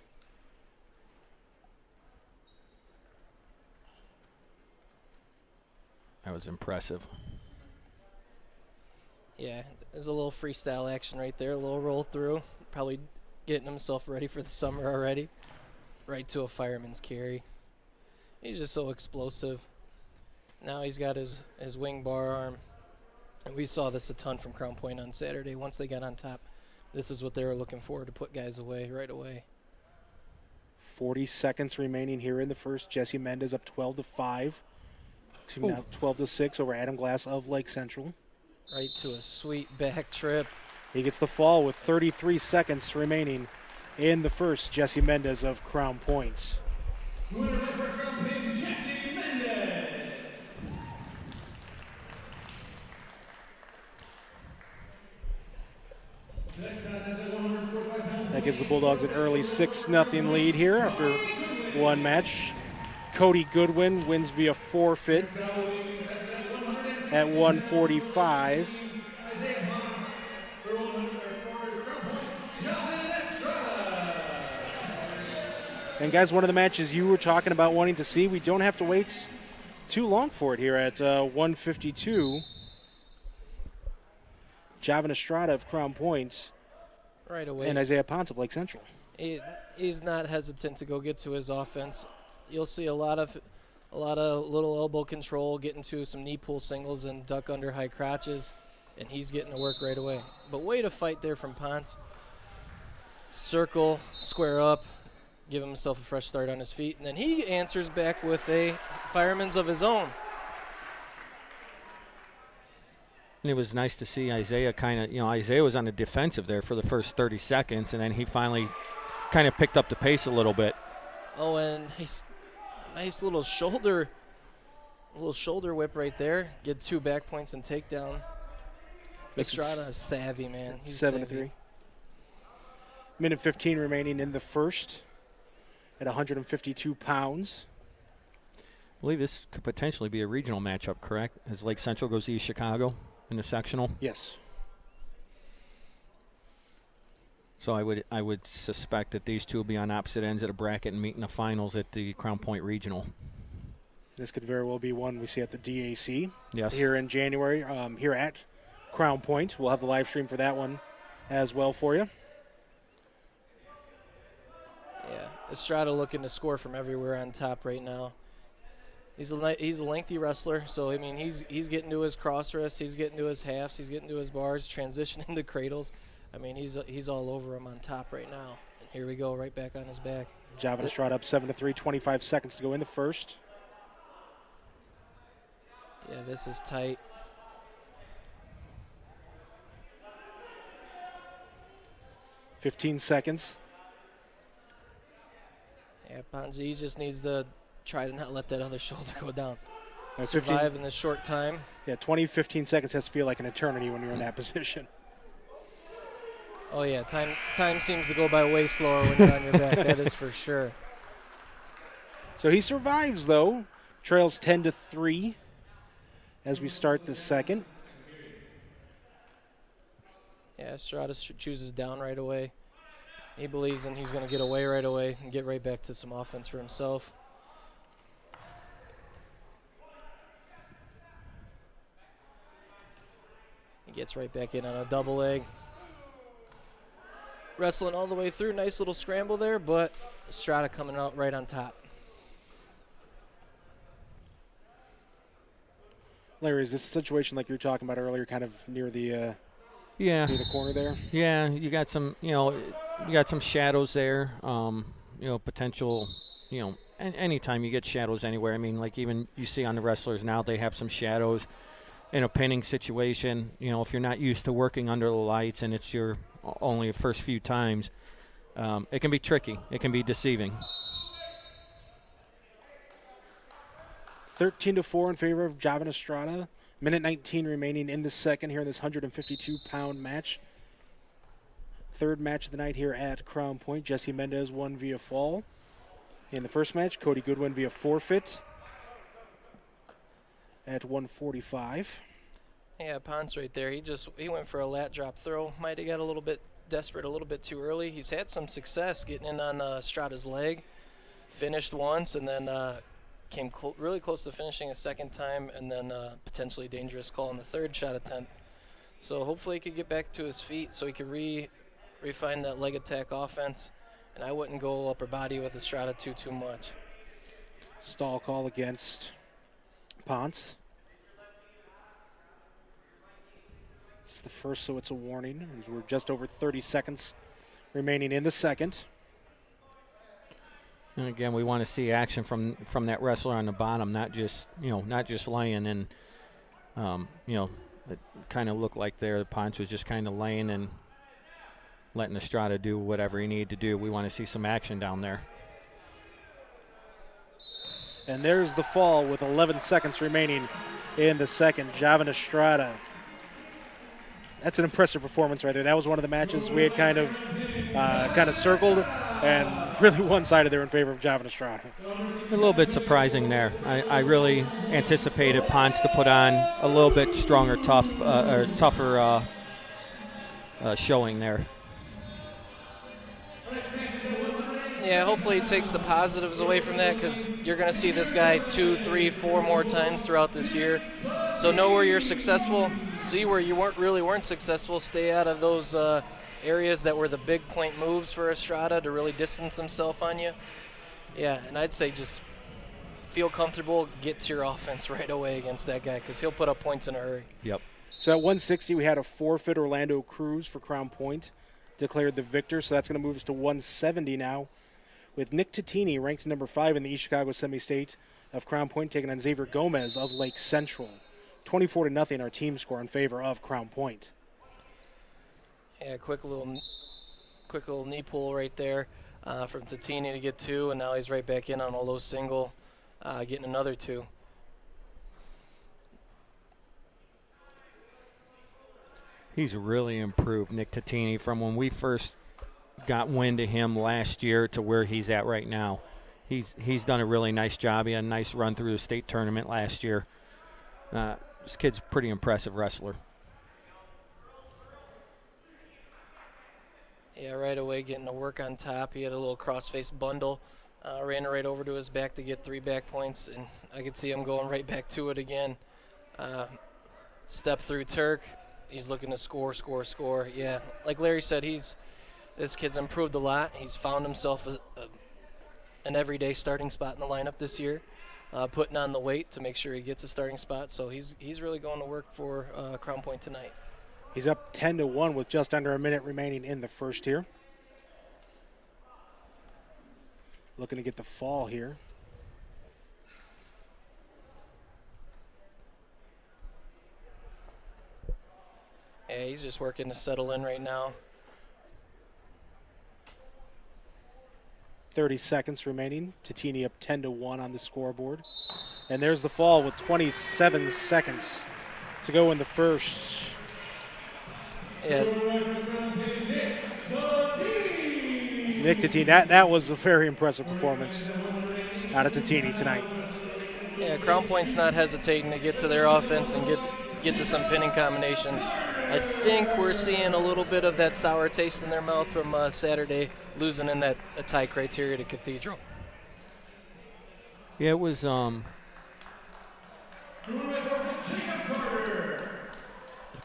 That was impressive.
Yeah, there's a little freestyle action right there, a little roll through. Probably getting himself ready for the summer already. Right to a fireman's carry. He's just so explosive. Now he's got his wing bar arm. And we saw this a ton from Crown Point on Saturday. Once they got on top, this is what they were looking for, to put guys away right away.
40 seconds remaining here in the first. Jesse Mendez up 12-5. Excuse me, now 12-6 over Adam Glass of Lake Central.
Right to a sweet back trip.
He gets the fall with 33 seconds remaining. In the first, Jesse Mendez of Crown Point.
Winner by first round pin, Jesse Mendez. Next contest at 145 pounds.
That gives the Bulldogs an early 6-0 lead here after one match. Cody Goodwin wins via forfeit at 145. And guys, one of the matches you were talking about wanting to see, we don't have to wait too long for it here at 152. Javan Estrada of Crown Point
Right away.
and Isaiah Ponce of Lake Central.
He's not hesitant to go get to his offense. You'll see a lot of little elbow control, getting to some knee pull singles and duck under high crotches, and he's getting to work right away. But way to fight there from Ponce. Circle, square up, give himself a fresh start on his feet, and then he answers back with a fireman's of his own.
And it was nice to see Isaiah Isaiah was on the defensive there for the first 30 seconds, and then he finally kind of picked up the pace a little bit.
Oh, and nice little shoulder whip right there. Get 2 back points and takedown. Estrada is savvy, man. He's
7-3.
savvy.
Minute 15 remaining in the first at 152 pounds.
I believe this could potentially be a regional matchup, correct? As Lake Central goes East Chicago in the sectional.
Yes.
So I would suspect that these two will be on opposite ends of the bracket and meet in the finals at the Crown Point Regional.
This could very well be one we see at the DAC
Yes.
here in January, here at Crown Point. We'll have the live stream for that one as well for you.
Yeah, Estrada looking to score from everywhere on top right now. He's a lengthy wrestler, so I mean he's getting to his cross wrists, he's getting to his halves, he's getting to his bars, transitioning to cradles. I mean he's all over him on top right now. And here we go, right back on his back.
Javan Estrada up 7-3, 25 seconds to go in the first.
Yeah, this is tight.
$15 seconds.
Yeah, Ponzi just needs to try to not let that other shoulder go down.
Now,
Survive in this short time.
Yeah, 15 seconds has to feel like an eternity when you're in that position.
Oh yeah, time seems to go by way slower when you're on your back. That is for sure.
So he survives, though. Trails 10-3 as we start the second.
Yeah, Estrada chooses down right away. He believes he's going to get away right away and get right back to some offense for himself. He gets right back in on a double leg. Wrestling all the way through. Nice little scramble there, but Estrada coming out right on top.
Larry, is this a situation like you were talking about earlier, kind of near the
Yeah.
near the corner there?
Yeah, you got some, shadows there. Potential, anytime you get shadows anywhere. I mean, like even you see on the wrestlers now, they have some shadows in a pinning situation. If you're not used to working under the lights and it's your only first few times, it can be tricky. It can be deceiving.
13-4 in favor of Javan Estrada. Minute 19 remaining in the second here in this 152-pound match. Third match of the night here at Crown Point. Jesse Mendez won via fall. In the first match, Cody Goodwin via forfeit at 145.
Yeah, Ponce right there. He went for a lat drop throw. Might have got a little bit desperate, a little bit too early. He's had some success getting in on Estrada's leg. Finished once and then came really close to finishing a second time, and then potentially dangerous call on the third shot attempt. So hopefully he could get back to his feet so he could refine that leg attack offense. And I wouldn't go upper body with Estrada too much.
Stall call against Ponce. It's the first, so it's a warning. As we're just over 30 seconds remaining in the second.
And again, we want to see action from that wrestler on the bottom, not just laying. And it kind of looked like there, Ponce was just kind of laying and letting Estrada do whatever he needed to do. We want to see some action down there.
And there's the fall with 11 seconds remaining in the second. Javan Estrada. That's an impressive performance right there. That was one of the matches we had kind of circled and really one-sided there in favor of Javan Estrada.
A little bit surprising there. I really anticipated Ponce to put on a little bit stronger, tougher showing there.
Yeah, hopefully he takes the positives away from that, because you're going to see this guy 2, 3, 4 more times throughout this year. So know where you're successful, see where you weren't successful, stay out of those areas that were the big point moves for Estrada to really distance himself on you. Yeah, and I'd say just feel comfortable, get to your offense right away against that guy, because he'll put up points in a hurry.
Yep.
So at 160, we had a forfeit. Orlando Cruz for Crown Point declared the victor, so that's going to move us to 170 now, with Nick Titini ranked number 5 in the East Chicago Semi-State of Crown Point, taking on Xavier Gomez of Lake Central. 24-0 our team score in favor of Crown Point.
Yeah, quick little knee pull right there from Titini to get 2, and now he's right back in on a low single, getting another 2.
He's really improved, Nick Titini, from when we first got wind of him last year to where he's at right now. He's done a really nice job. He had a nice run through the state tournament last year. This kid's a pretty impressive wrestler.
Yeah, right away getting to work on top. He had a little cross-face bundle, ran it right over to his back to get 3 back points, and I could see him going right back to it again. Step through Turk. He's looking to score. Yeah, like Larry said, this kid's improved a lot. He's found himself an everyday starting spot in the lineup this year, putting on the weight to make sure he gets a starting spot. So he's really going to work for Crown Point tonight.
He's up 10-1 with just under a minute remaining in the first here. Looking to get the fall here.
Yeah, he's just working to settle in right now.
30 seconds remaining. Titini up 10-1 on the scoreboard. And there's the fall with 27 seconds to go in the first.
Yeah.
Nick Titini, that was a very impressive performance out of Titini tonight.
Yeah, Crown Point's not hesitating to get to their offense and get to some pinning combinations. I think we're seeing a little bit of that sour taste in their mouth from Saturday, losing in that tie criteria to Cathedral.
Yeah, it was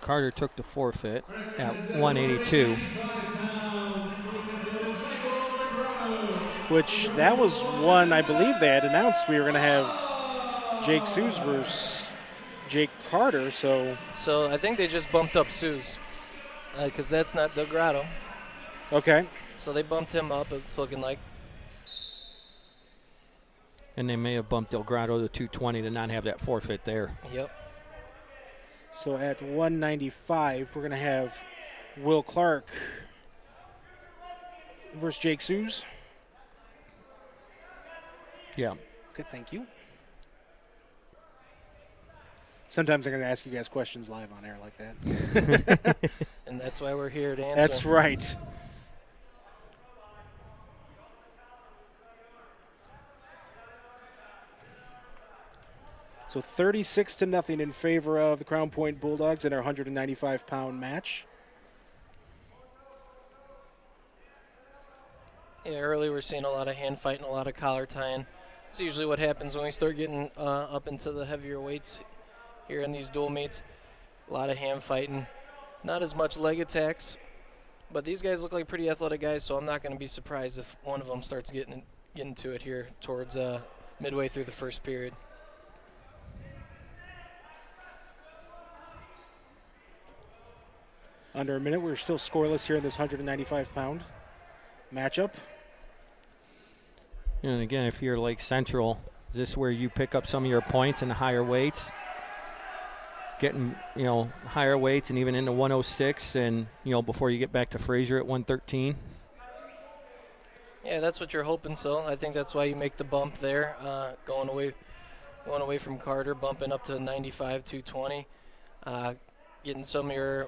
Carter took the forfeit at 182.
Which that was one I believe they had announced we were going to have Jake Sues versus Jake Carter. So
I think they just bumped up Sues because that's not Delgado.
Okay.
So they bumped him up, it's looking like.
And they may have bumped Delgado to 220 to not have that forfeit there.
Yep.
So at 195, we're going to have Will Clark versus Jake Sues.
Yeah.
Okay, thank you. Sometimes I'm going to ask you guys questions live on air like that.
And that's why we're here to answer.
That's right. So 36-0 in favor of the Crown Point Bulldogs in our 195-pound match.
Yeah, early we're seeing a lot of hand fighting, a lot of collar tying. It's usually what happens when we start getting up into the heavier weights here in these dual meets. A lot of hand fighting, not as much leg attacks, but these guys look like pretty athletic guys, so I'm not going to be surprised if one of them starts getting to it here towards midway through the first period.
Under a minute, we're still scoreless here in this 195-pound matchup.
And again, if you're Lake Central, is this where you pick up some of your points in the higher weights? getting, higher weights and even into 106 and, before you get back to Frazier at 113.
Yeah, that's what you're hoping. So I think that's why you make the bump there, going away from Carter, bumping up to 95, 220, getting some of your.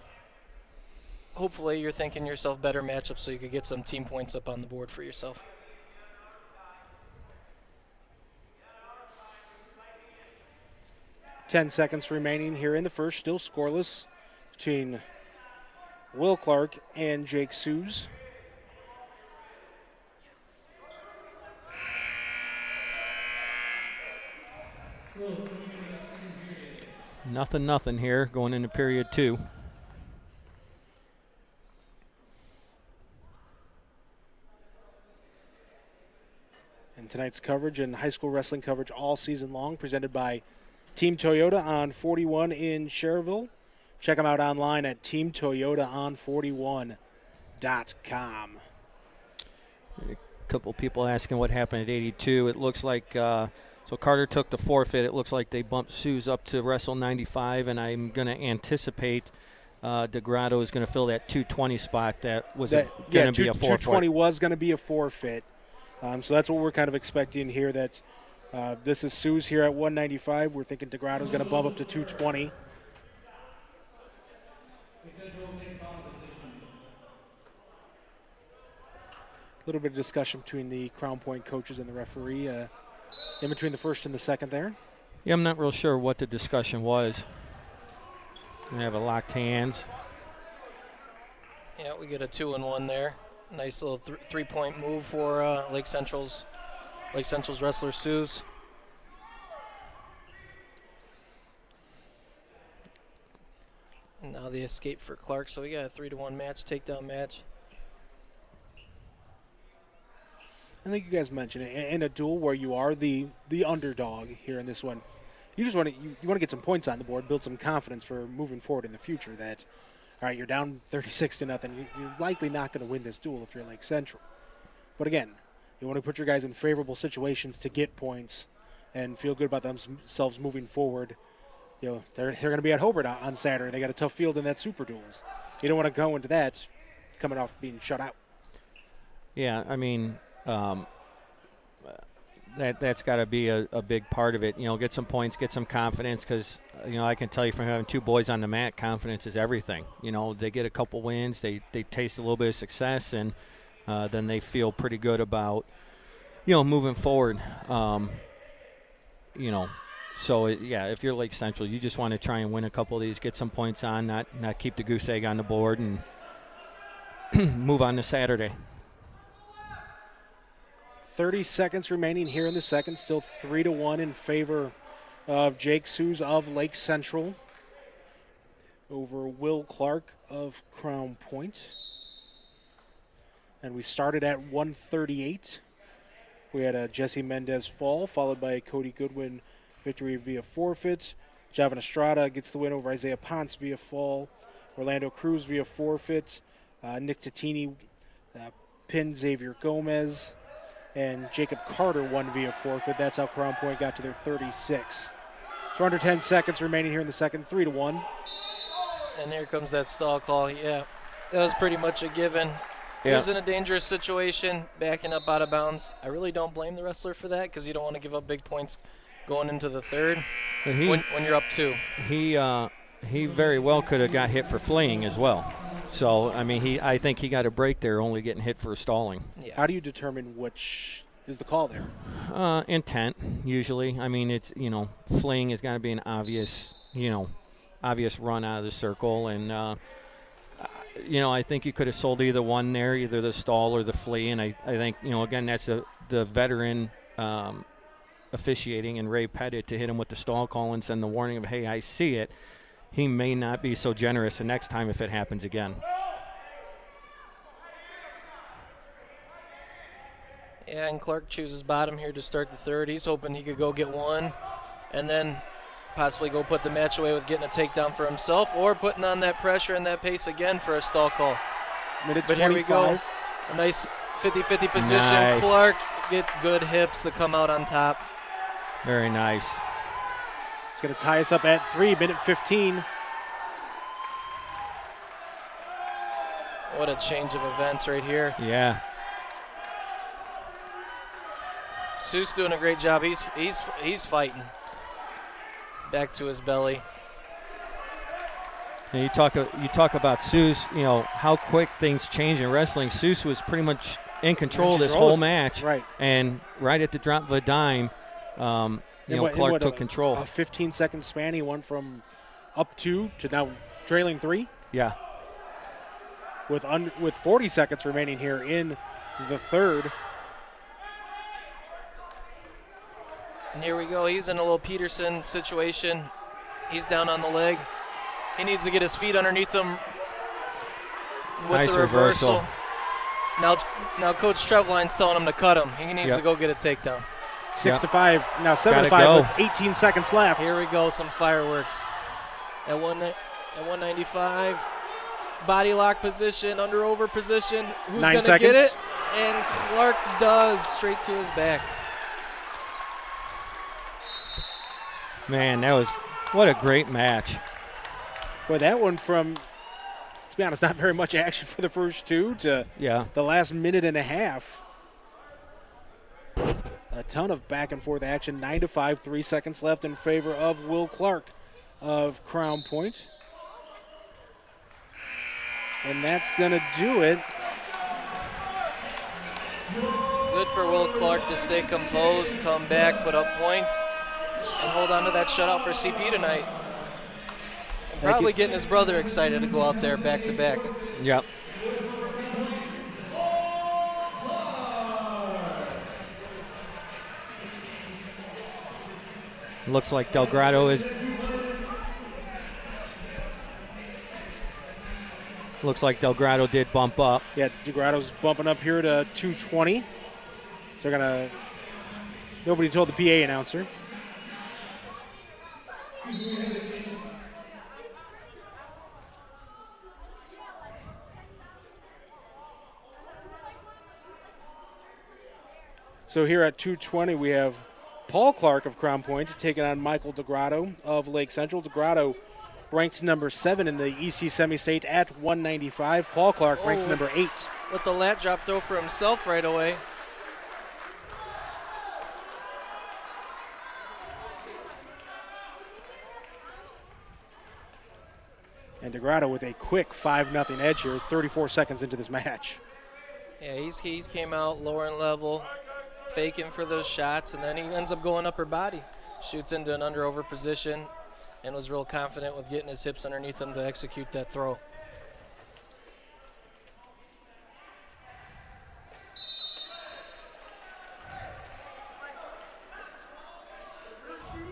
Hopefully, you're thinking yourself better matchups so you could get some team points up on the board for yourself.
Ten seconds remaining here in the first, still scoreless between Will Clark and Jake Sues.
Nothing here going into period 2.
And tonight's coverage and high school wrestling coverage all season long presented by Team Toyota on 41 in Cherville. Check them out online at teamtoyotaon41.com.
A couple people asking what happened at 82. It looks like so Carter took the forfeit. It looks like they bumped Suze up to wrestle 95, and I'm going to anticipate DeGrotto is going to fill that 220 spot. That was going to be a forfeit.
220 was going to be a forfeit. So that's what we're kind of expecting here, that this is Suze here at 195. We're thinking DeGrotto's going to bump up to 220. A little bit of discussion between the Crown Point coaches and the referee in between the first and the second there.
Yeah, I'm not real sure what the discussion was. We have a locked hands.
Yeah, we get a 2-1 there. Nice little three-point move for Lake Central's wrestler Suze. And now the escape for Clark. So we got a 3-1 match, takedown match.
I think you guys mentioned it, in a duel where you are the underdog here in this one, you just want to get some points on the board, build some confidence for moving forward in the future. That, all right, you're down 36-0. You're likely not going to win this duel if you're Lake Central. But again, you want to put your guys in favorable situations to get points and feel good about themselves moving forward. They're going to be at Hobart on Saturday. They got a tough field in that super duels. You don't want to go into that coming off being shut out.
Yeah, I mean, that's got to be a big part of it. Get some points, get some confidence, because I can tell you from having 2 boys on the mat, confidence is everything. They get a couple wins, they taste a little bit of success, and then they feel pretty good about moving forward. So if you're Lake Central, you just want to try and win a couple of these, get some points on, not keep the goose egg on the board, and move on to Saturday.
30 seconds remaining here in the second. Still 3-1 in favor of Jake Sues of Lake Central over Will Clark of Crown Point. And we started at 138. We had a Jesse Mendez fall, followed by a Cody Goodwin victory via forfeit. Javon Estrada gets the win over Isaiah Ponce via fall. Orlando Cruz via forfeit. Nick Tattini pinned Xavier Gomez. And Jacob Carter won via forfeit. That's how Crown Point got to their 36. So under 10 seconds remaining here in the second, 3-1.
And here comes that stall call. Yeah, that was pretty much a given. He was in a dangerous situation, backing up out of bounds. I really don't blame the wrestler for that, because you don't want to give up big points going into the third when you're up 2.
He very well could have got hit for fleeing as well. So, I mean, I think he got a break there, only getting hit for stalling.
Yeah.
How do you determine which is the call there?
Intent, usually. I mean, it's, fleeing has got to be an obvious run out of the circle. And, I think you could have sold either one there, either the stall or the flee. And I think, again, that's the veteran officiating and Ray Pettit to hit him with the stall call and send the warning of, hey, I see it. He may not be so generous the next time if it happens again.
Yeah, and Clark chooses bottom here to start the third. He's hoping he could go get one and then possibly go put the match away with getting a takedown for himself, or putting on that pressure and that pace again for a stall call.
Minute
but
25.
Here we go. A nice 50-50 position.
Nice.
Clark get good hips to come out on top.
Very nice.
It's going to tie us up at 3, minute 15.
What a change of events right here.
Yeah.
Seuss doing a great job. He's fighting. Back to his belly.
And you talk about Seuss, you know, how quick things change in wrestling. Seuss was pretty much in control this whole match.
Right.
And right at the drop of a dime, Clark took control.
A 15-second span, he went from up 2 to now trailing 3.
Yeah.
With 40 seconds remaining here in the third.
And here we go. He's in a little Peterson situation. He's down on the leg. He needs to get his feet underneath him with
Nice
the reversal.
reversal.
Now Coach Trevline's telling him to cut him. He needs to go get a takedown.
6-5, now 7-5
Gotta
with 18 seconds left.
Here we go, some fireworks. At 195, body lock position, under over position. Who's
9
gonna
seconds.
get it? And Clark does, straight to his back.
Man, what a great match.
Boy, that one from, let's be honest, not very much action for the first 2 to the last minute and a half. A ton of back and forth action. 9-5, 3 seconds left in favor of Will Clark of Crown Point. And that's going to do it.
Good for Will Clark to stay composed, come back, put up points, and hold on to that shutout for CP tonight. And probably getting his brother excited to go out there back to back.
Yep. Looks like Delgado is. Looks like Delgado did bump up.
Yeah, Delgado's bumping up here to 220. So they're going to. Nobody told the PA announcer. So here at 220, we have Paul Clark of Crown Point taking on Michael Delgado of Lake Central. Delgado ranks number 7 in the EC Semi-State at 195. Paul Clark ranked number 8.
With the lat drop throw for himself right away.
And Delgado with a quick 5-0 edge here, 34 seconds into this match.
Yeah, he came out lowering level, faking for those shots, and then he ends up going upper body. Shoots into an under-over position and was real confident with getting his hips underneath him to execute that throw.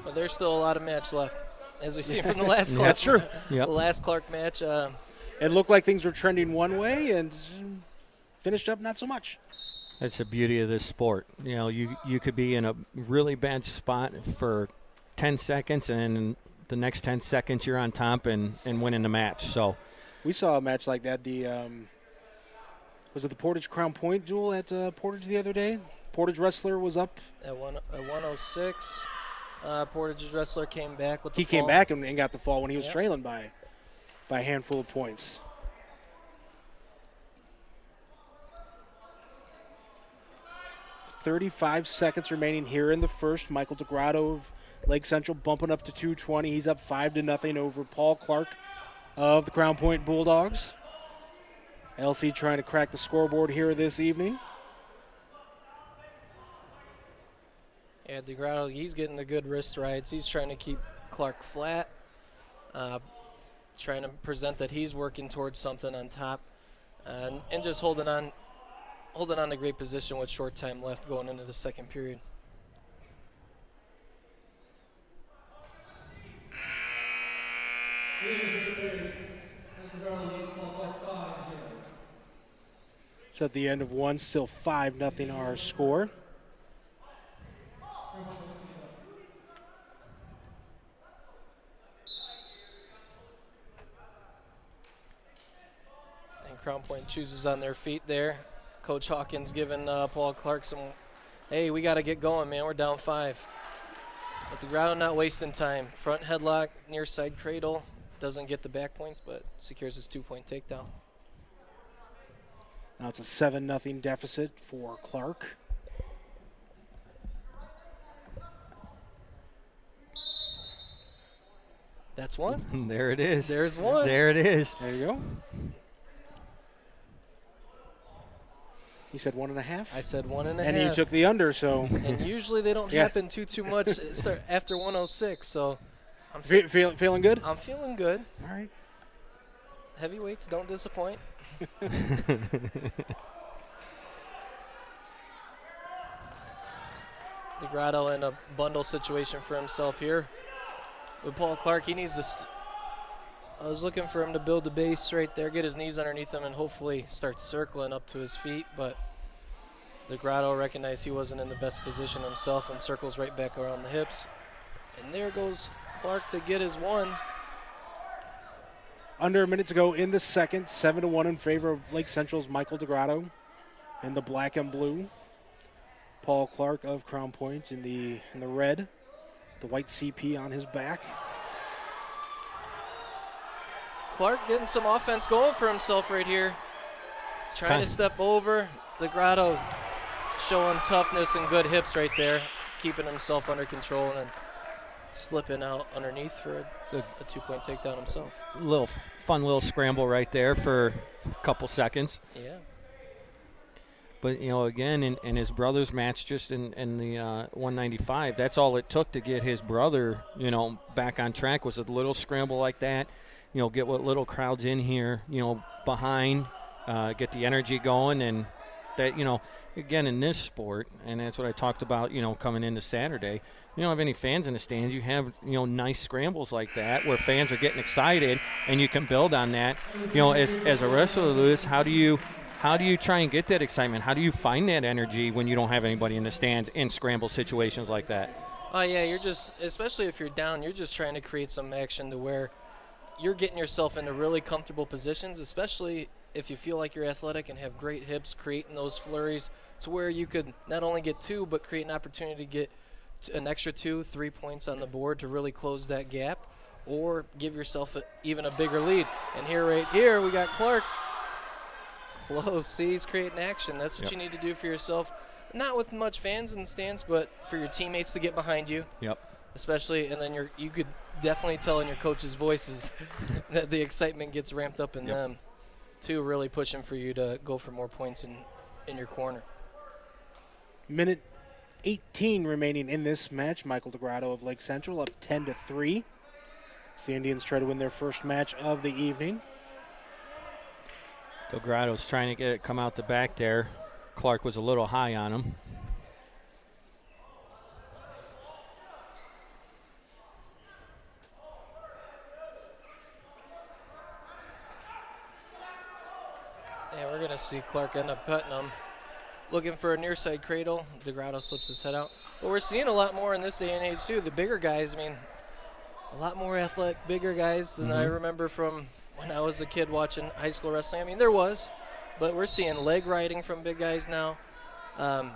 But there's still a lot of match left, as we see from the last Clark.
That's true.
Yep.
The last Clark match.
It looked like things were trending one way and finished up not so much.
That's the beauty of this sport. You know, you could be in a really bad spot for 10 seconds, and the next 10 seconds you're on top and winning the match. So
we saw a match like that. Was it the Portage Crown Point duel at Portage the other day? Portage wrestler was up
at 106. Portage's wrestler came back with the fall.
He came back and got the fall when he was trailing by a handful of points. .35 seconds remaining here in the first. Michael Delgado of Lake Central bumping up to 220. He's up 5-0 over Paul Clark of the Crown Point Bulldogs. LC trying to crack the scoreboard here this evening.
Yeah, Delgado, he's getting the good wrist rides. He's trying to keep Clark flat, trying to present that he's working towards something on top, and just holding on to great position with short time left going into the second period.
So at the end of one, still 5-0 our score.
And Crown Point chooses on their feet there. Coach Hawkins giving Paul Clark some, hey, we got to get going, man. We're down 5. But DeGrado not wasting time. Front headlock, near side cradle. Doesn't get the back points, but secures his 2-point takedown.
Now it's a 7-0 deficit for Clark.
That's one.
There it is.
There's one.
There it is.
There you go. You said 1.5?
I said 1.5.
And you took the under, so.
And usually they don't
Yeah.
happen too much after 106, so I'm
Feeling good?
I'm feeling good.
All right.
Heavyweights don't disappoint. DeGrado in a bundle situation for himself here. With Paul Clark, he needs to. I was looking for him to build the base right there, get his knees underneath him, and hopefully start circling up to his feet. But DeGrado recognized he wasn't in the best position himself and circles right back around the hips. And there goes Clark to get his one.
Under a minute to go in the second, 7-1 in favor of Lake Central's Michael DeGrado in the black and blue. Paul Clark of Crown Point in the red, the white CP on his back.
Clark getting some offense going for himself right here. Trying to step over. DeGrado showing toughness and good hips right there, keeping himself under control and then slipping out underneath for a 2-point takedown himself.
Fun little scramble right there for a couple seconds.
Yeah.
But, you know, again, in his brother's match just in the 195, that's all it took to get his brother, you know, back on track was a little scramble like that. You know, get what little crowds in here, you know, behind, get the energy going. And that, you know, again, in this sport, and that's what I talked about, you know, coming into Saturday, you don't have any fans in the stands. You have, you know, nice scrambles like that where fans are getting excited, and you can build on that. You know, as a wrestler, Lewis, how do you try and get that excitement? How do you find that energy when you don't have anybody in the stands in scramble situations like that?
Oh, yeah, you're just, especially if you're down, you're just trying to create some action to where you're getting yourself into really comfortable positions, especially if you feel like you're athletic and have great hips, creating those flurries to where you could not only get 2, but create an opportunity to get an extra 2-3 points on the board to really close that gap or give yourself even a bigger lead. And right here, we got Clark. Close. See, he's creating action. That's what you need to do for yourself. Not with much fans in the stands, but for your teammates to get behind you.
Yep.
Especially, and then you could definitely tell in your coach's voices that the excitement gets ramped up in them, too, really pushing for you to go for more points in your corner.
Minute 18 remaining in this match. Michael DeGrado of Lake Central up 10-3. As the Indians try to win their first match of the evening.
DeGrado's trying to get it come out the back there. Clark was a little high on him.
Yeah, we're going to see Clark end up cutting him. Looking for a near side cradle. DeGrado slips his head out. But we're seeing a lot more in this day and age, too. The bigger guys, I mean, a lot more athletic, bigger guys than I remember from when I was a kid watching high school wrestling. I mean, there was, but we're seeing leg riding from big guys now. So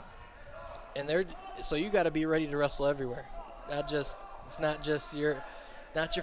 you got to be ready to wrestle everywhere. It's not just your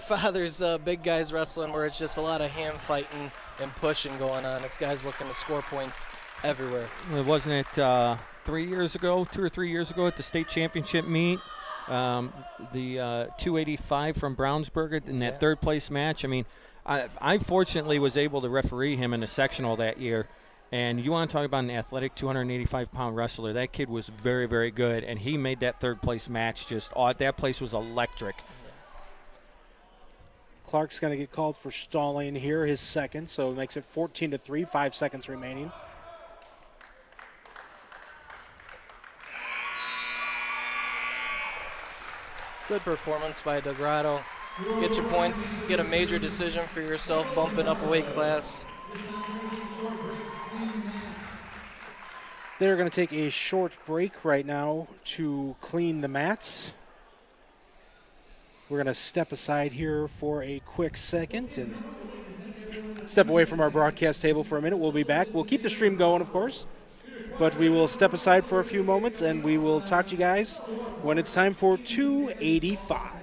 father's big guys wrestling where it's just a lot of hand fighting and pushing going on. It's guys looking to score points everywhere.
Wasn't it 3 years ago, 2 or 3 years ago at the state championship meet? The 285 from Brownsburg in that third place match. I mean, I fortunately was able to referee him in the sectional that year. And you want to talk about an athletic 285-pound wrestler. That kid was very, very good, and he made that third place match that place was electric.
Clark's going to get called for stalling here, his second, so it makes it 14-3, 5 seconds remaining.
Good performance by DeGrado. Get your points, get a major decision for yourself, bumping up a weight class.
They're going to take a short break right now to clean the mats. We're going to step aside here for a quick second and step away from our broadcast table for a minute. We'll be back. We'll keep the stream going, of course. but we will step aside for a few moments, and we will talk to you guys when it's time for 285.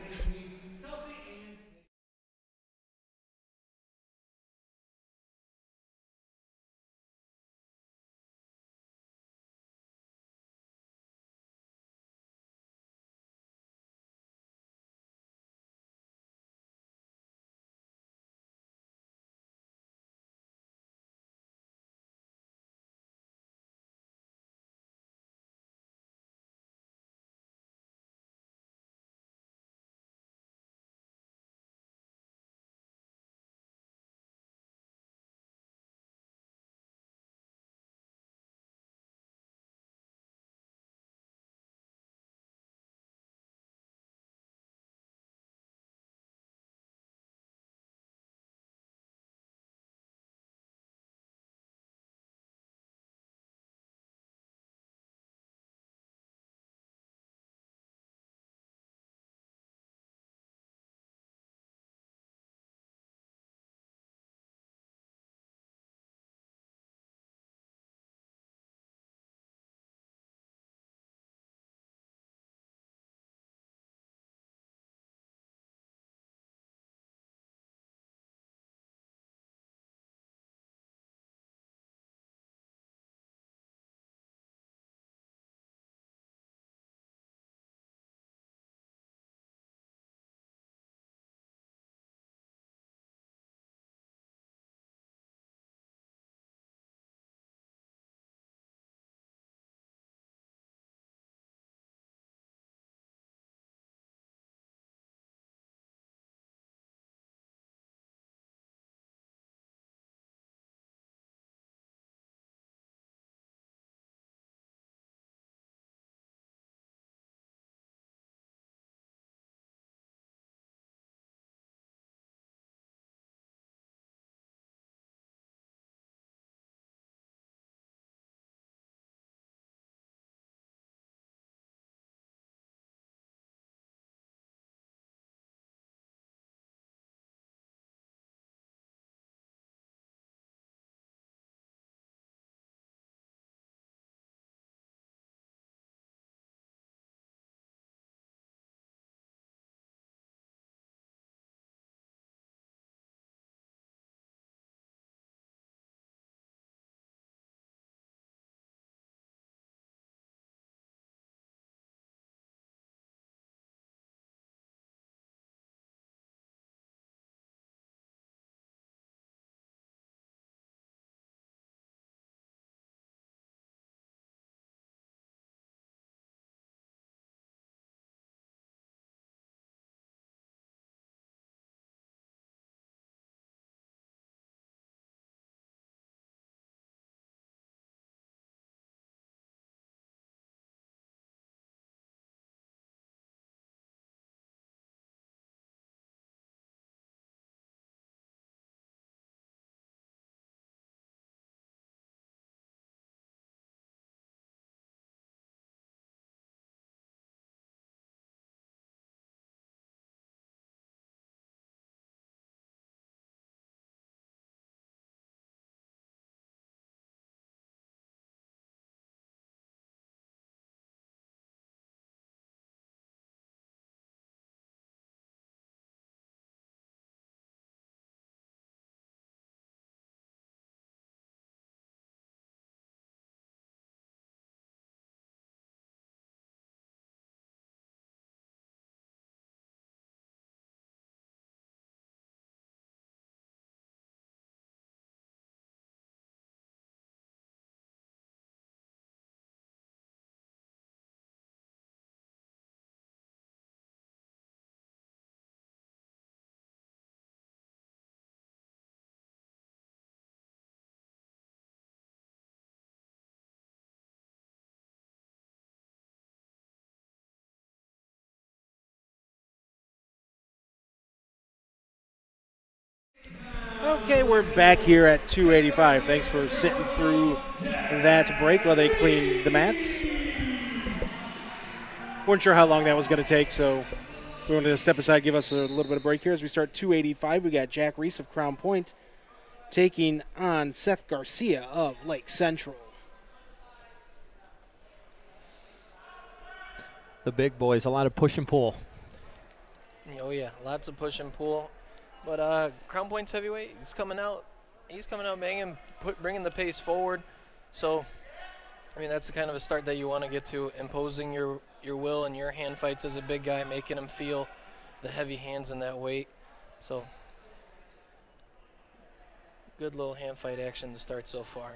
Okay, we're back here at 285. Thanks for sitting through that break while they clean the mats. Weren't sure how long that was going to take, so we wanted to step aside, give us a little bit of break here as we start 285. We got Jack Reese of Crown Point taking on Seth Garcia of Lake Central.
the big boys, a lot of push and pull.
Oh yeah, lots of push and pull. But Crown Point's heavyweight, he's coming out banging, bringing the pace forward. So, I mean, that's the kind of a start that you want to get to, imposing your will and your hand fights as a big guy, making him feel the heavy hands in that weight. So, good little hand fight action to start so far.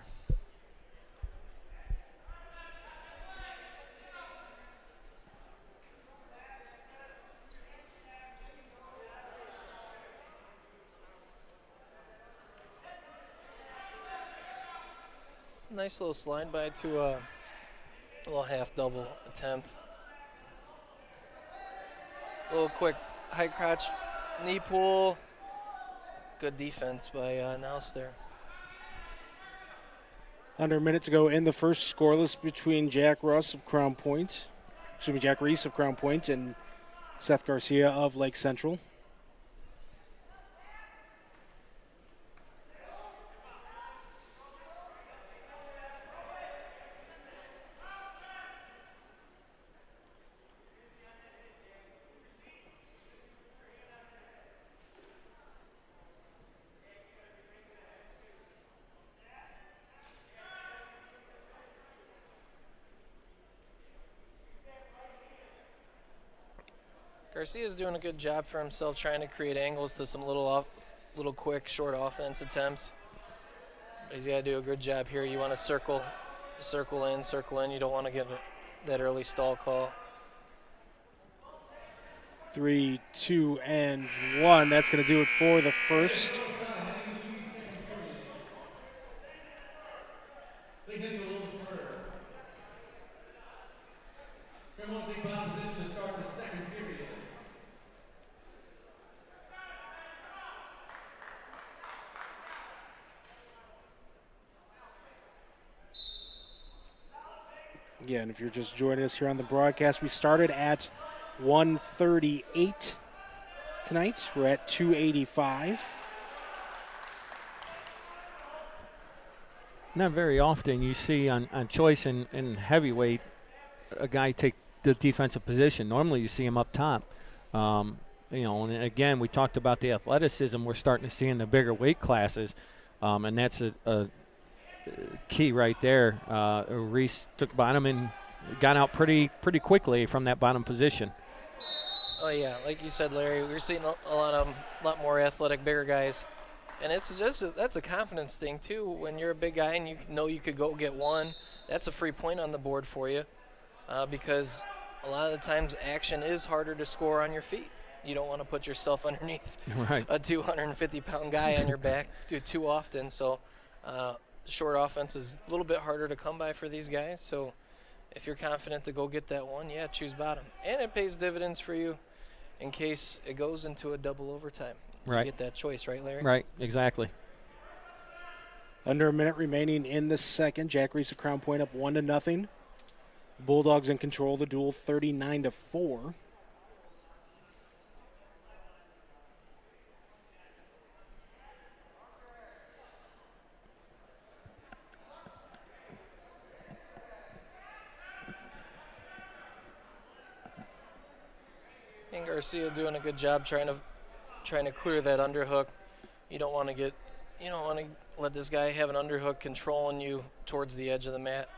Nice little slide by to a little half double attempt. A little quick high crotch knee pull. Good defense by Naus there.
Under a minute to go in the first, scoreless between Jack Reese of Crown Point and Seth Garcia of Lake Central.
Garcia's doing a good job for himself, trying to create angles to some little quick, short offense attempts. But he's got to do a good job here. You want to circle in. You don't want to get that early stall call.
3, 2, and 1. That's going to do it for the first. Again, if you're just joining us here on the broadcast, we started at 138 tonight. We're at 285.
Not very often you see on choice in heavyweight a guy take the defensive position. Normally you see him up top. And again, we talked about the athleticism we're starting to see in the bigger weight classes, and that's a key right there. Reese took bottom and got out pretty quickly from that bottom position.
Oh yeah, like you said, Larry, we're seeing a lot more athletic, bigger guys, and that's a confidence thing too. When you're a big guy and you know you could go get one, that's a free point on the board for you, because a lot of the times action is harder to score on your feet. You don't want to put yourself underneath a 250-pound guy on your back too often. So. Short offense is a little bit harder to come by for these guys. So if you're confident to go get that one, yeah, choose bottom. And it pays dividends for you in case it goes into a double overtime.
Right.
You get that choice, right, Larry?
Right, exactly.
Under a minute remaining in the second. Jack Reese of Crown Point up 1-0. Bulldogs in control of the duel 39-4.
And Garcia doing a good job trying to clear that underhook. You don't want to let this guy have an underhook controlling you towards the edge of the mat.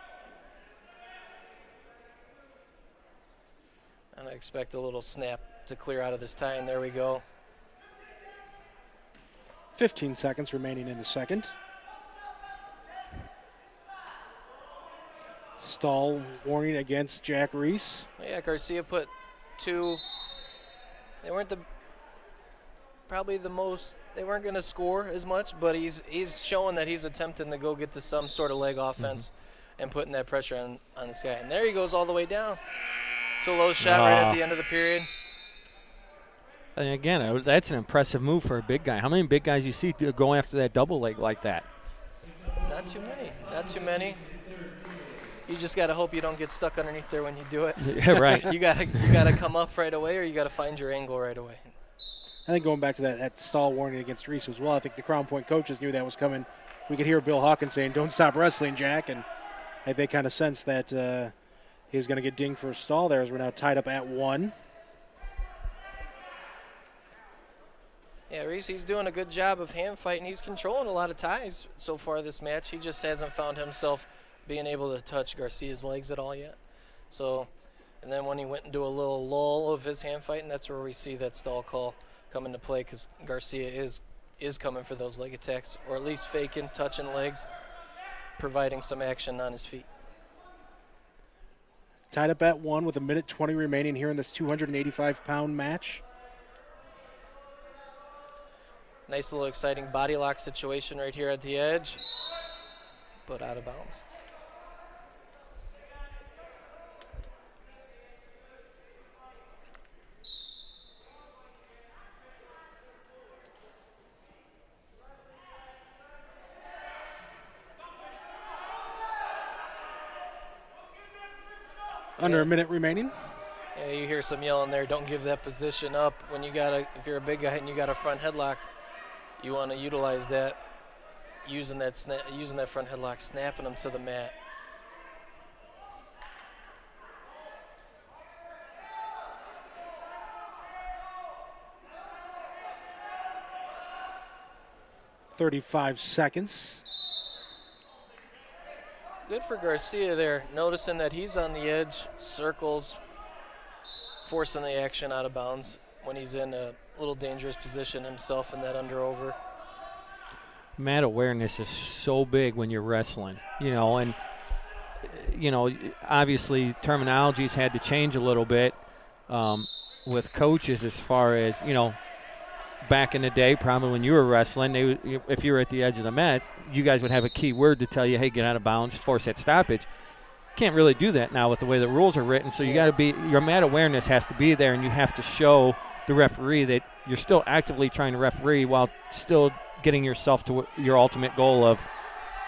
And I expect a little snap to clear out of this tie, and there we go.
15 seconds remaining in the second. Stall warning against Jack Reese.
Yeah, Garcia put two. They weren't they weren't going to score as much, but he's showing that he's attempting to go get to some sort of leg offense and putting that pressure on this guy. And there he goes all the way down. To a low shot right at the end of the period.
And again, that's an impressive move for a big guy. How many big guys you see go after that double leg like that?
Not too many. You just got to hope you don't get stuck underneath there when you do it.
Yeah, right.
You gotta come up right away, or you got to find your angle right away.
I think going back to that stall warning against Reese as well, I think the Crown Point coaches knew that was coming. We could hear Bill Hawkins saying, "Don't stop wrestling, Jack," and I think they kind of sensed that He was going to get dinged for a stall there as we're now tied up at 1.
Yeah, Reese, he's doing a good job of hand fighting. He's controlling a lot of ties so far this match. He just hasn't found himself being able to touch Garcia's legs at all yet. So, and then when he went into a little lull of his hand fighting, that's where we see that stall call come into play, because Garcia is coming for those leg attacks, or at least faking, touching legs, providing some action on his feet.
Tied up at 1 with 1:20 remaining here in this 285-pound match.
Nice little exciting body lock situation right here at the edge, but out of bounds.
Under a minute remaining.
Yeah, you hear some yelling there. Don't give that position up. When you if you're a big guy and you got a front headlock, you want to utilize that, using that front headlock, snapping them to the mat.
"35 seconds.
Good for Garcia there, noticing that he's on the edge, circles, forcing the action out of bounds when he's in a little dangerous position himself in that under-over.
Mat awareness is so big when you're wrestling, and, obviously terminology's had to change a little bit with coaches as far as, back in the day, probably when you were wrestling, if you were at the edge of the mat, you guys would have a key word to tell you, hey, get out of bounds, force that stoppage. Can't really do that now with the way the rules are written, so you got to be, your mat awareness has to be there, and you have to show the referee that you're still actively trying to referee while still getting yourself to your ultimate goal of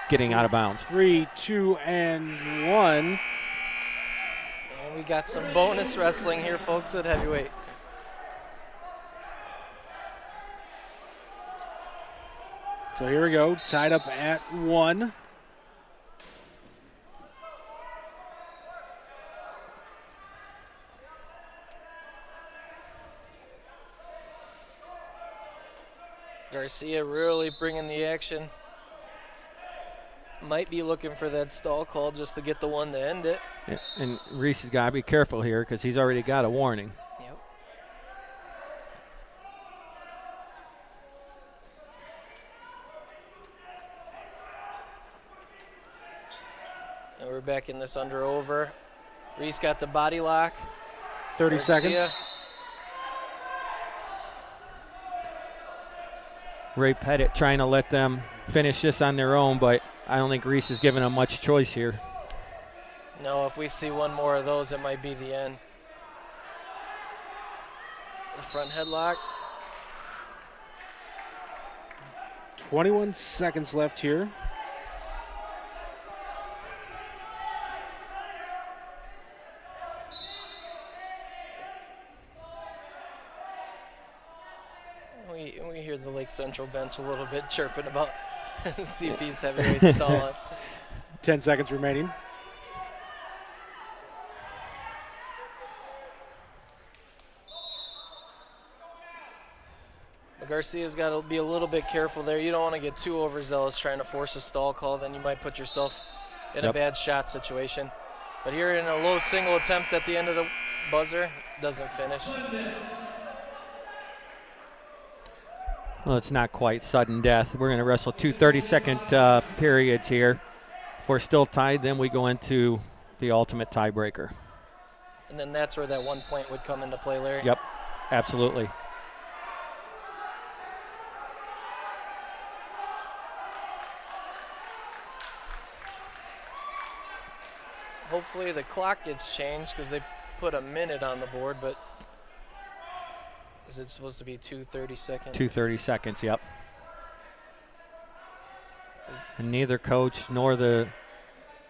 getting out of bounds.
3, 2, and 1.
And we got some bonus wrestling here, folks, at heavyweight.
So here we go, tied up at 1.
Garcia really bringing the action. Might be looking for that stall call just to get the one to end it.
Yeah, and Reese has got to be careful here because he's already got a warning.
Yep. And we're back in this under-over. Reese got the body lock.
30
Garcia.
seconds.
Ray Pettit trying to let them finish this on their own, but I don't think Reese is giving them much choice here.
No, if we see one more of those, it might be the end. The front headlock.
21 seconds left here.
We hear the Lake Central bench a little bit chirping about CP's heavyweight stalling.
10 seconds remaining.
But Garcia's got to be a little bit careful there. You don't want to get too overzealous trying to force a stall call. Then you might put yourself in a bad shot situation. But here in a low single attempt at the end of the buzzer, doesn't finish.
Well, it's not quite sudden death. We're going to wrestle two 30-second periods here. If we're still tied, then we go into the ultimate tiebreaker.
And then that's where that 1 point would come into play, Larry.
Yep, absolutely.
Hopefully the clock gets changed because they put a minute on the board, but is it supposed to be 2:30 seconds?
2:30 seconds, yep. And neither coach nor the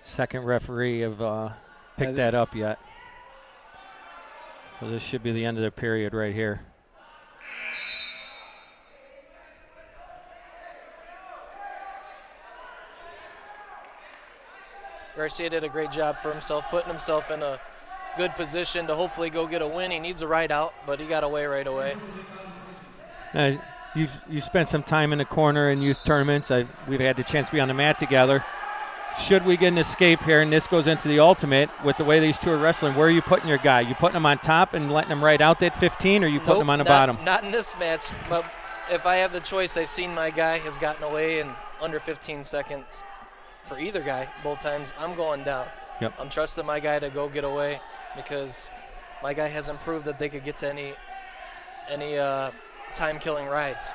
second referee have picked that up yet. So this should be the end of the period right here.
Garcia did a great job for himself, putting himself in a good position to hopefully go get a win. He needs a ride out, but he got away right away.
You've spent some time in the corner in youth tournaments. We've had the chance to be on the mat together. Should we get an escape here, and this goes into the ultimate, with the way these two are wrestling, where are you putting your guy? You putting him on top and letting him ride out that 15, or are you putting him on the bottom?
Not in this match, but if I have the choice, I've seen my guy has gotten away in under 15 seconds for either guy both times. I'm going down.
Yep.
I'm trusting my guy to go get away because my guy hasn't proved that they could get to any time-killing rides.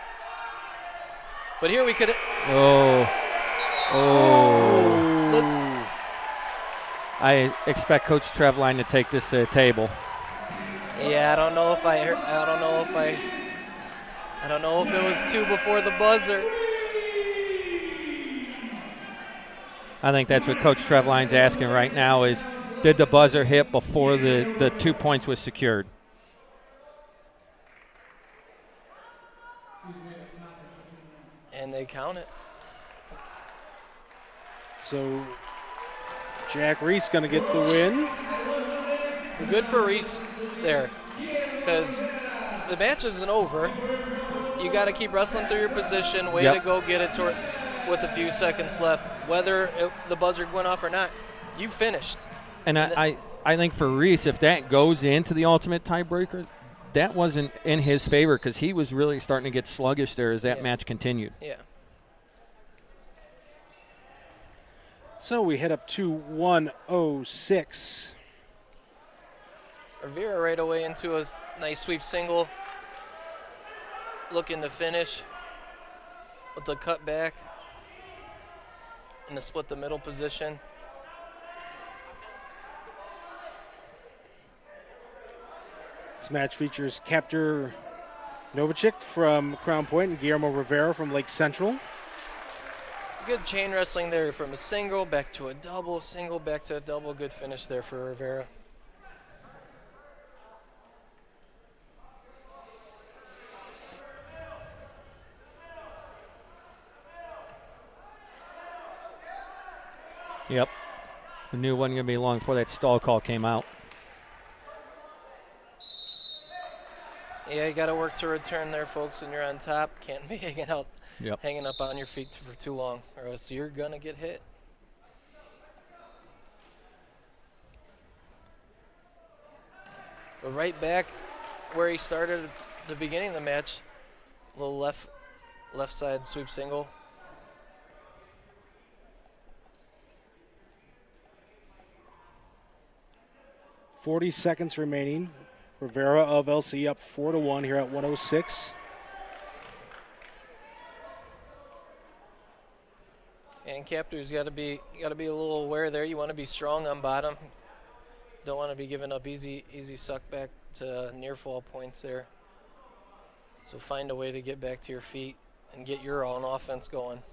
But here we could.
I expect Coach Trevline to take this to the table.
Yeah, I don't know if it was 2 before the buzzer.
I think that's what Coach Trevline's asking right now is, did the buzzer hit before the 2 points was secured?
And they count it.
So Jack Reese going to get the win.
Good for Reese there, because the match isn't over. You got to keep wrestling through your position. Way to go get it with a few seconds left. Whether the buzzer went off or not, you finished.
And I think for Reese, if that goes into the ultimate tiebreaker, that wasn't in his favor because he was really starting to get sluggish there as that match continued.
Yeah.
So we head up to 106.
Rivera right away into a nice sweep single. Looking to finish with the cut back and the split the middle position.
This match features Captor Novacek from Crown Point and Guillermo Rivera from Lake Central.
Good chain wrestling there from a single back to a double, single back to a double. Good finish there for Rivera.
Yep. We knew it wasn't going to be long before that stall call came out.
Yeah, you got to work to return there, folks, when you're on top. Can't be hanging up on your feet for too long, or else you're going to get hit. But right back where he started at the beginning of the match, a little left side sweep single.
.40 seconds remaining. Rivera of LC up 4-1 here at 106.
And Captor's got to be a little aware there. You want to be strong on bottom. Don't want to be giving up easy suck back to near fall points there. So find a way to get back to your feet and get your own offense going.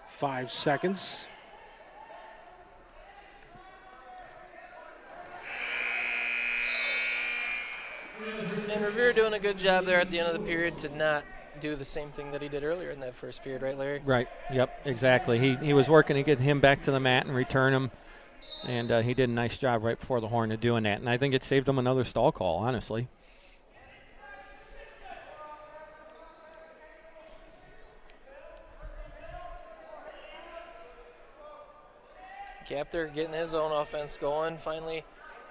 Five seconds.
And Revere doing a good job there at the end of the period to not do the same thing that he did earlier in that first period, right, Larry?
Right. Yep. Exactly. He was working to get him back to the mat and return him, and he did a nice job right before the horn of doing that. And I think it saved him another stall call, honestly.
Captor getting his own offense going finally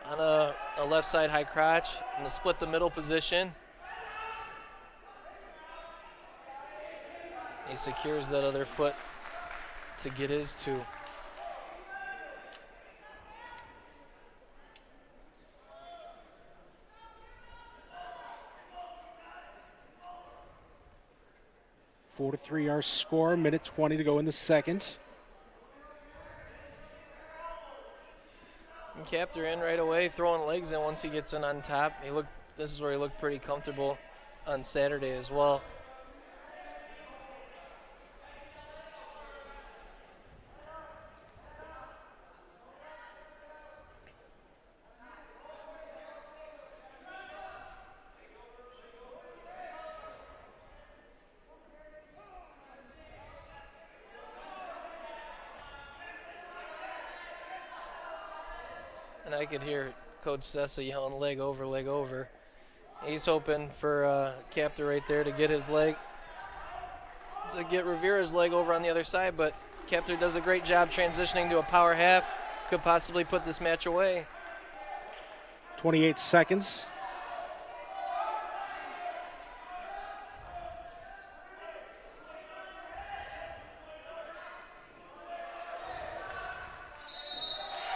on a left side high crotch and the split the middle position. He secures that other foot to get his two.
Four to 3 our score, minute 20 to go in the second.
And Captor in right away, throwing legs in once he gets in on top. This is where he looked pretty comfortable on Saturday as well. and I could hear Coach Sessa yelling leg over, leg over. He's hoping for Captor right there to get his leg, to get Rivera's leg over on the other side, but Captor does a great job transitioning to a power half. Could possibly put this match away.
28 seconds.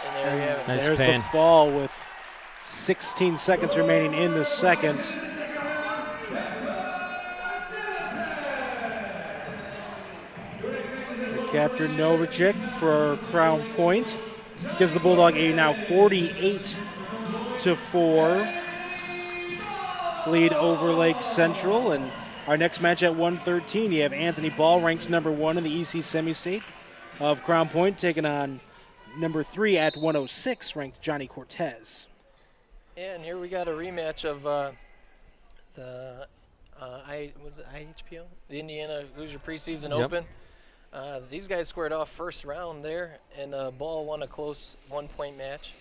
And there we have it.
Nice
There's
spin.
the fall with 16 seconds remaining in the second. Captain Novacek for Crown Point gives the Bulldog a now 48-4 lead over Lake Central. And our next match at 113, you have Anthony Ball, ranked number 1 in the EC semi-state of Crown Point, taking on number 3 at 106, ranked Johnny Cortez.
Yeah, and here we got a rematch of the IHPO, the Indiana Hoosier Preseason
Yep.
Open. These guys squared off first round there, and Ball won a close 1-point match.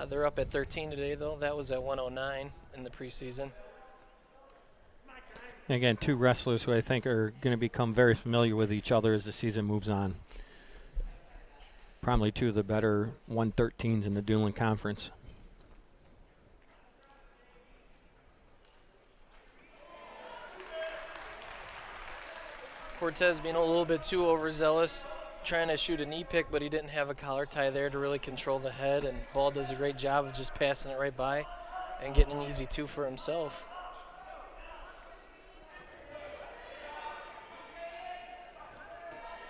They're up at 13 today, though. That was at 109 in the preseason.
And again, two wrestlers who I think are going to become very familiar with each other as the season moves on. Probably two of the better 113s in the Dueling Conference.
Cortez being a little bit too overzealous, trying to shoot a knee pick, but he didn't have a collar tie there to really control the head, and Ball does a great job of just passing it right by and getting an easy 2 for himself.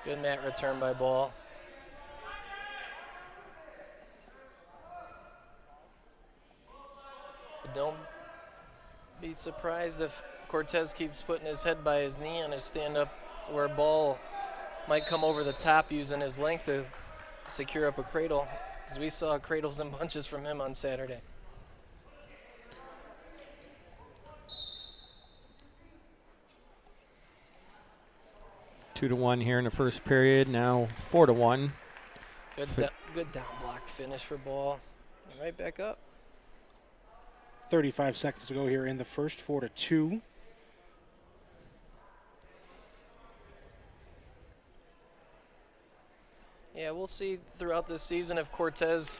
Good mat return by Ball. But don't be surprised if Cortez keeps putting his head by his knee on his stand-up, where Ball might come over the top using his length to secure up a cradle, because we saw cradles and bunches from him on Saturday.
Two to one here in the first period. Now 4-1.
Good down block finish for Ball. And right back up.
35 seconds to go here in the first, 4-2.
Yeah, we'll see throughout this season if Cortez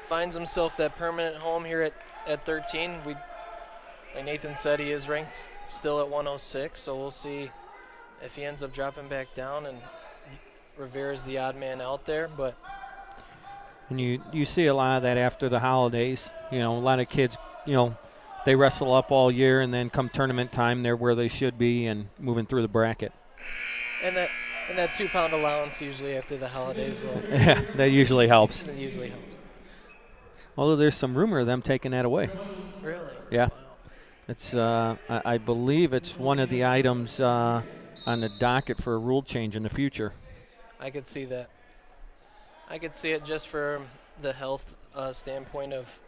finds himself that permanent home here at 13. Like Nathan said, he is ranked still at 106, so we'll see if he ends up dropping back down and Rivera's the odd man out there. But
And you see a lot of that after the holidays. You know, a lot of kids, you know, they wrestle up all year, and then come tournament time, they're where they should be and moving through the bracket.
and that 2-pound allowance usually after the holidays will.
Yeah, that usually helps.
It usually helps.
Although there's some rumor of them taking that away.
Really?
Yeah.
Wow.
It's I believe it's one of the items on the docket for a rule change in the future.
I could see that. I could see it just for the health standpoint of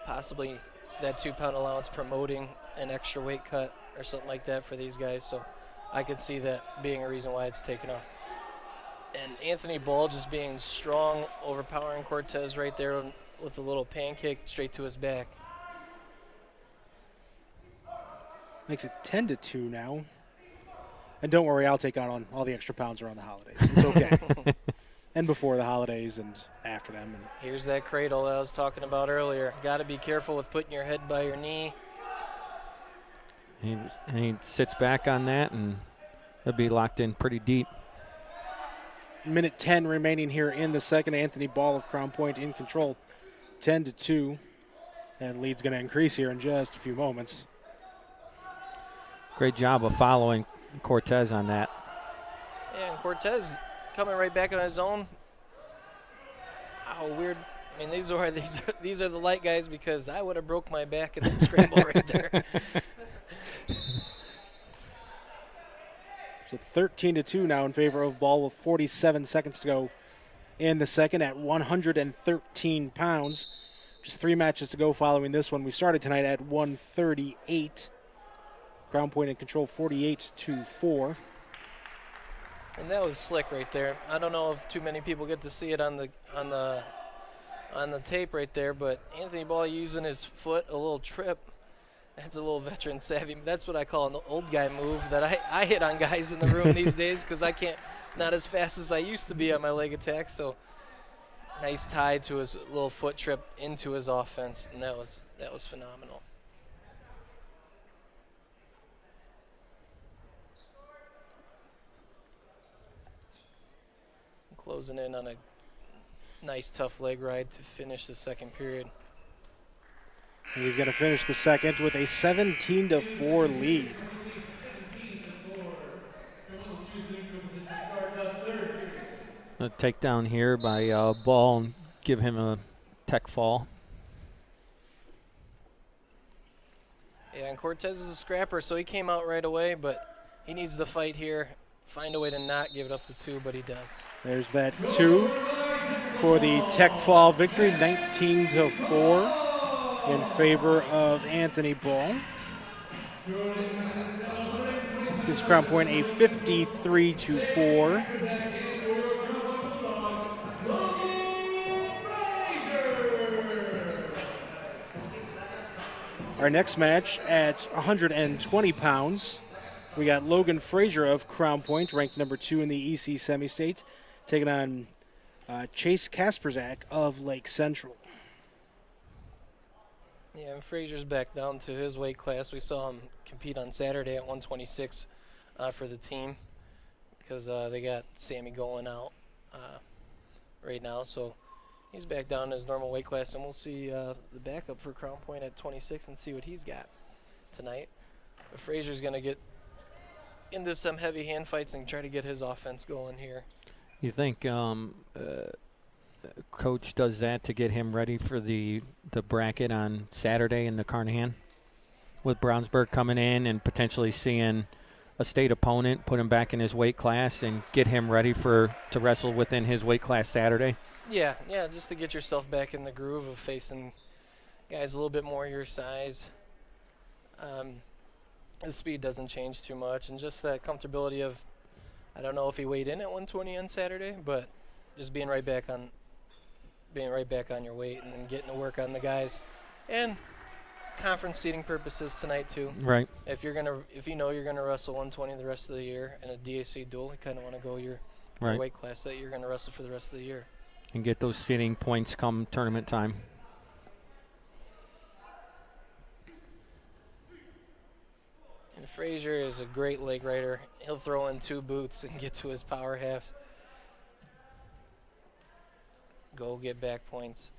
possibly that 2-pound allowance promoting an extra weight cut or something like that for these guys. So I could see that being a reason why it's taken off. And Anthony Ball just being strong, overpowering Cortez right there with a little pancake straight to his back.
Makes it 10-2 now. And don't worry, I'll take out on all the extra pounds around the holidays. It's okay. And before the holidays and after them. And
Here's that cradle that I was talking about earlier. Got to be careful with putting your head by your knee.
He sits back on that, and he'll be locked in pretty deep.
minute 10 remaining here in the second. Anthony Ball of Crown Point in control, 10-2. And lead's going to increase here in just a few moments.
Great job of following Cortez on that.
Yeah, and Cortez coming right back on his own. How weird. I mean, these are the light guys, because I would have broke my back in that scramble right there.
So 13-2 now in favor of Ball with 47 seconds to go in the second at 113 pounds. Just 3 matches to go following this one. We started tonight at 138. Crown Point in control, 48-4.
And that was slick right there. I don't know if too many people get to see it on the on the tape right there, but Anthony Ball using his foot, a little trip. That's a little veteran savvy. That's what I call an old guy move that I hit on guys in the room these days because I can't, not as fast as I used to be on my leg attack. So nice tie to his little foot trip into his offense, and that was phenomenal. Closing in on a nice tough leg ride to finish the second period.
And he's going to finish the second with a 17-4 lead.
A takedown here by Ball and give him a tech fall.
Yeah, and Cortez is a scrapper, so he came out right away, but he needs to fight here, find a way to not give it up to 2, but he does.
There's that 2 for the tech fall victory, 19-4 in favor of Anthony Ball. Gives Crown Point a 53-4. Our next match at 120 pounds, we got Logan Frazier of Crown Point, ranked number 2 in the EC semi-state, taking on Chase Kasperzak of Lake Central.
Yeah, and Frazier's back down to his weight class. We saw him compete on Saturday at 126 for the team because they got Sammy going out right now. So he's back down to his normal weight class, and we'll see the backup for Crown Point at 26 and see what he's got tonight. But Frazier's going to get into some heavy hand fights and try to get his offense going here.
You think Coach does that to get him ready for the bracket on Saturday in the Carnahan, with Brownsburg coming in and potentially seeing a state opponent, put him back in his weight class and get him ready to wrestle within his weight class Saturday?
Yeah, just to get yourself back in the groove of facing guys a little bit more your size. The speed doesn't change too much, and just that comfortability of, I don't know if he weighed in at 120 on Saturday, but just being right back on your weight and then getting to work on the guys, and conference seating purposes tonight too.
Right.
If you know you're gonna wrestle 120 the rest of the year in a DAC duel, you kind of want to go your weight class that you're gonna wrestle for the rest of the year.
And get those seating points come tournament time.
And Frazier is a great leg rider. He'll throw in 2 boots and get to his power halves. Go get back points.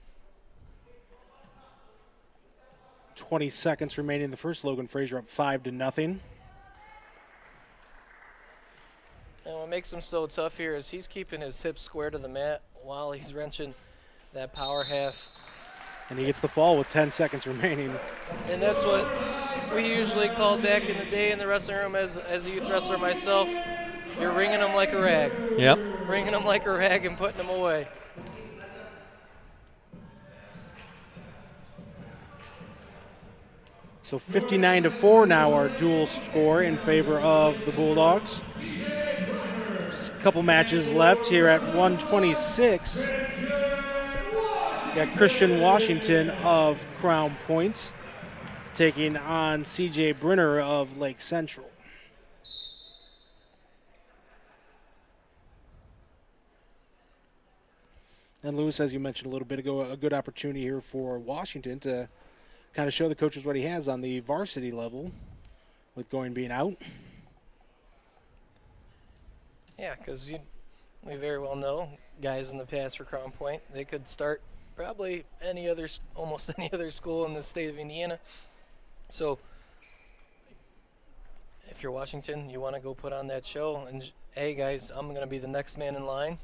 20 seconds remaining in the first. Logan Frazier up 5-0.
And what makes him so tough here is he's keeping his hips square to the mat while he's wrenching that power half.
And he gets the fall with 10 seconds remaining.
And that's what we usually called back in the day in the wrestling room as a youth wrestler myself. You're wringing them like a rag.
Yep.
Wringing them like a rag and putting them away.
So 59-4 now our dual score in favor of the Bulldogs. Just a couple matches left here at 126. We got Christian Washington of Crown Point taking on CJ Brenner of Lake Central. And Lewis, as you mentioned a little bit ago, a good opportunity here for Washington to kind of show the coaches what he has on the varsity level with Goin being out.
Yeah, because we very well know guys in the past for Crown Point, they could start probably almost any other school in the state of Indiana. So if you're Washington, you want to go put on that show and, hey guys, I'm going to be the next man in line,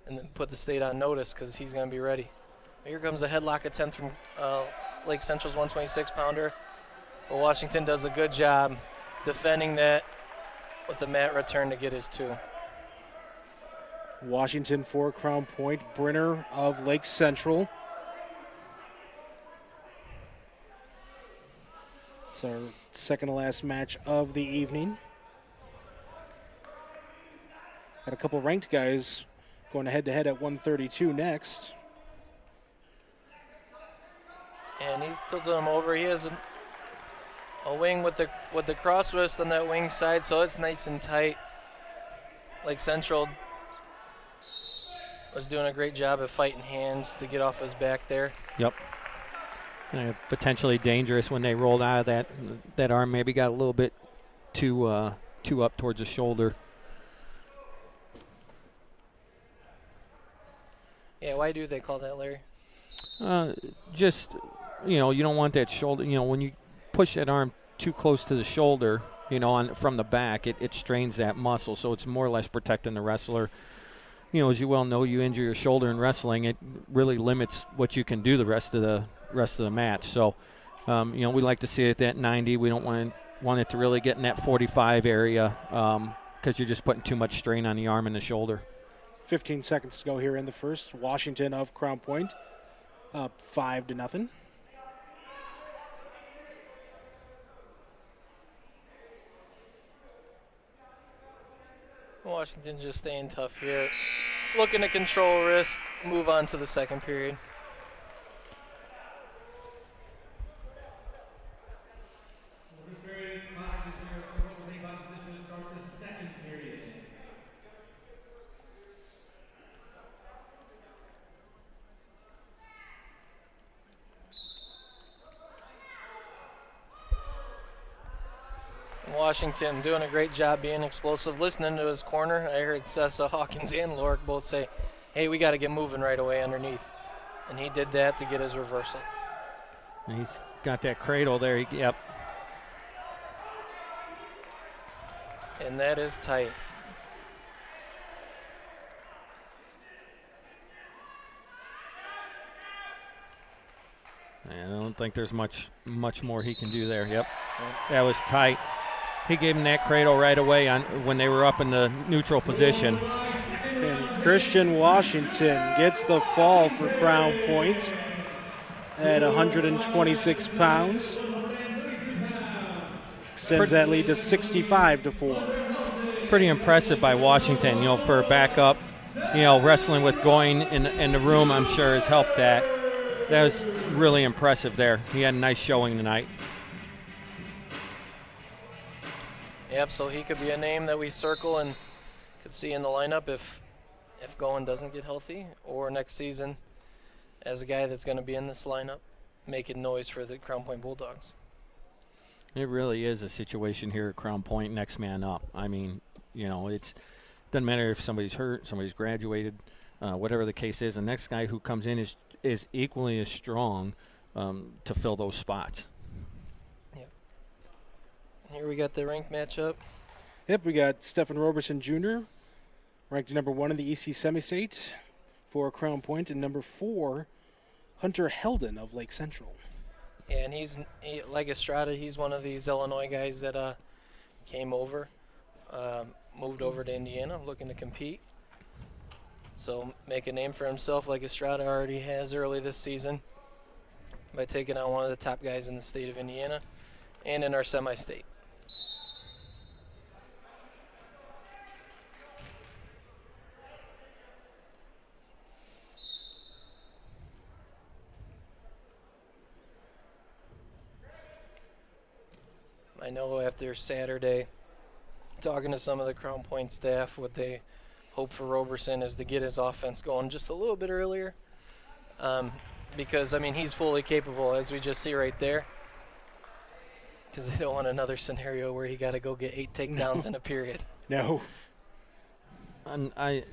and then put the state on notice because he's going to be ready. Here comes a headlock attempt from Lake Central's 126-pounder. But Washington does a good job defending that with the mat return to get his 2.
Washington for Crown Point, Brenner of Lake Central. It's our second to last match of the evening. Got a couple ranked guys going head-to-head at 132 next.
And he's tilted him over. He has a wing with the cross wrist on that wing side, so it's nice and tight. Lake Central was doing a great job of fighting hands to get off his back there.
Yep. Potentially dangerous when they rolled out of that arm. Maybe got a little bit too up towards the shoulder.
Yeah, why do they call that, Larry?
Just, you don't want that shoulder. When you push that arm too close to the shoulder, from the back, it strains that muscle. So it's more or less protecting the wrestler. As you well know, you injure your shoulder in wrestling, it really limits what you can do the rest of the match. So, we like to see it at that 90. We don't want it to really get in that 45 area because you're just putting too much strain on the arm and the shoulder.
15 seconds to go here in the first. Washington of Crown Point up 5-0.
Washington just staying tough here. Looking to control wrist, move on to the second period. Washington doing a great job being explosive. Listening to his corner, I heard Sessa, Hawkins, and Lorick both say, hey, we got to get moving right away underneath. And he did that to get his reversal.
And he's got that cradle there. Yep.
And that is tight.
I don't think there's much more he can do there. Yep. That was tight. He gave him that cradle right away when they were up in the neutral position.
And Christian Washington gets the fall for Crown Point at 126 pounds. Extends that lead to 65-4.
Pretty impressive by Washington, for a backup. Wrestling with Goyne in the room, I'm sure has helped that. That was really impressive there. He had a nice showing tonight.
Yep, so he could be a name that we circle and could see in the lineup if Goen doesn't get healthy, or next season as a guy that's going to be in this lineup making noise for the Crown Point Bulldogs.
It really is a situation here at Crown Point, next man up. I mean, it doesn't matter if somebody's hurt, somebody's graduated, whatever the case is. The next guy who comes in is equally as strong to fill those spots.
Here we got the ranked matchup.
Yep, we got Stephen Roberson Jr., ranked number 1 in the EC Semi-State for Crown Point, and number 4, Hunter Helden of Lake Central.
Yeah, and he's like Estrada, he's one of these Illinois guys that came over, moved over to Indiana, looking to compete. So make a name for himself like Estrada already has early this season by taking on one of the top guys in the state of Indiana and in our semi-state. I know after Saturday, talking to some of the Crown Point staff, what they hope for Roberson is to get his offense going just a little bit earlier. Because, I mean, he's fully capable, as we just see right there. Because they don't want another scenario where he got to go get 8 takedowns in a period.
No.
And I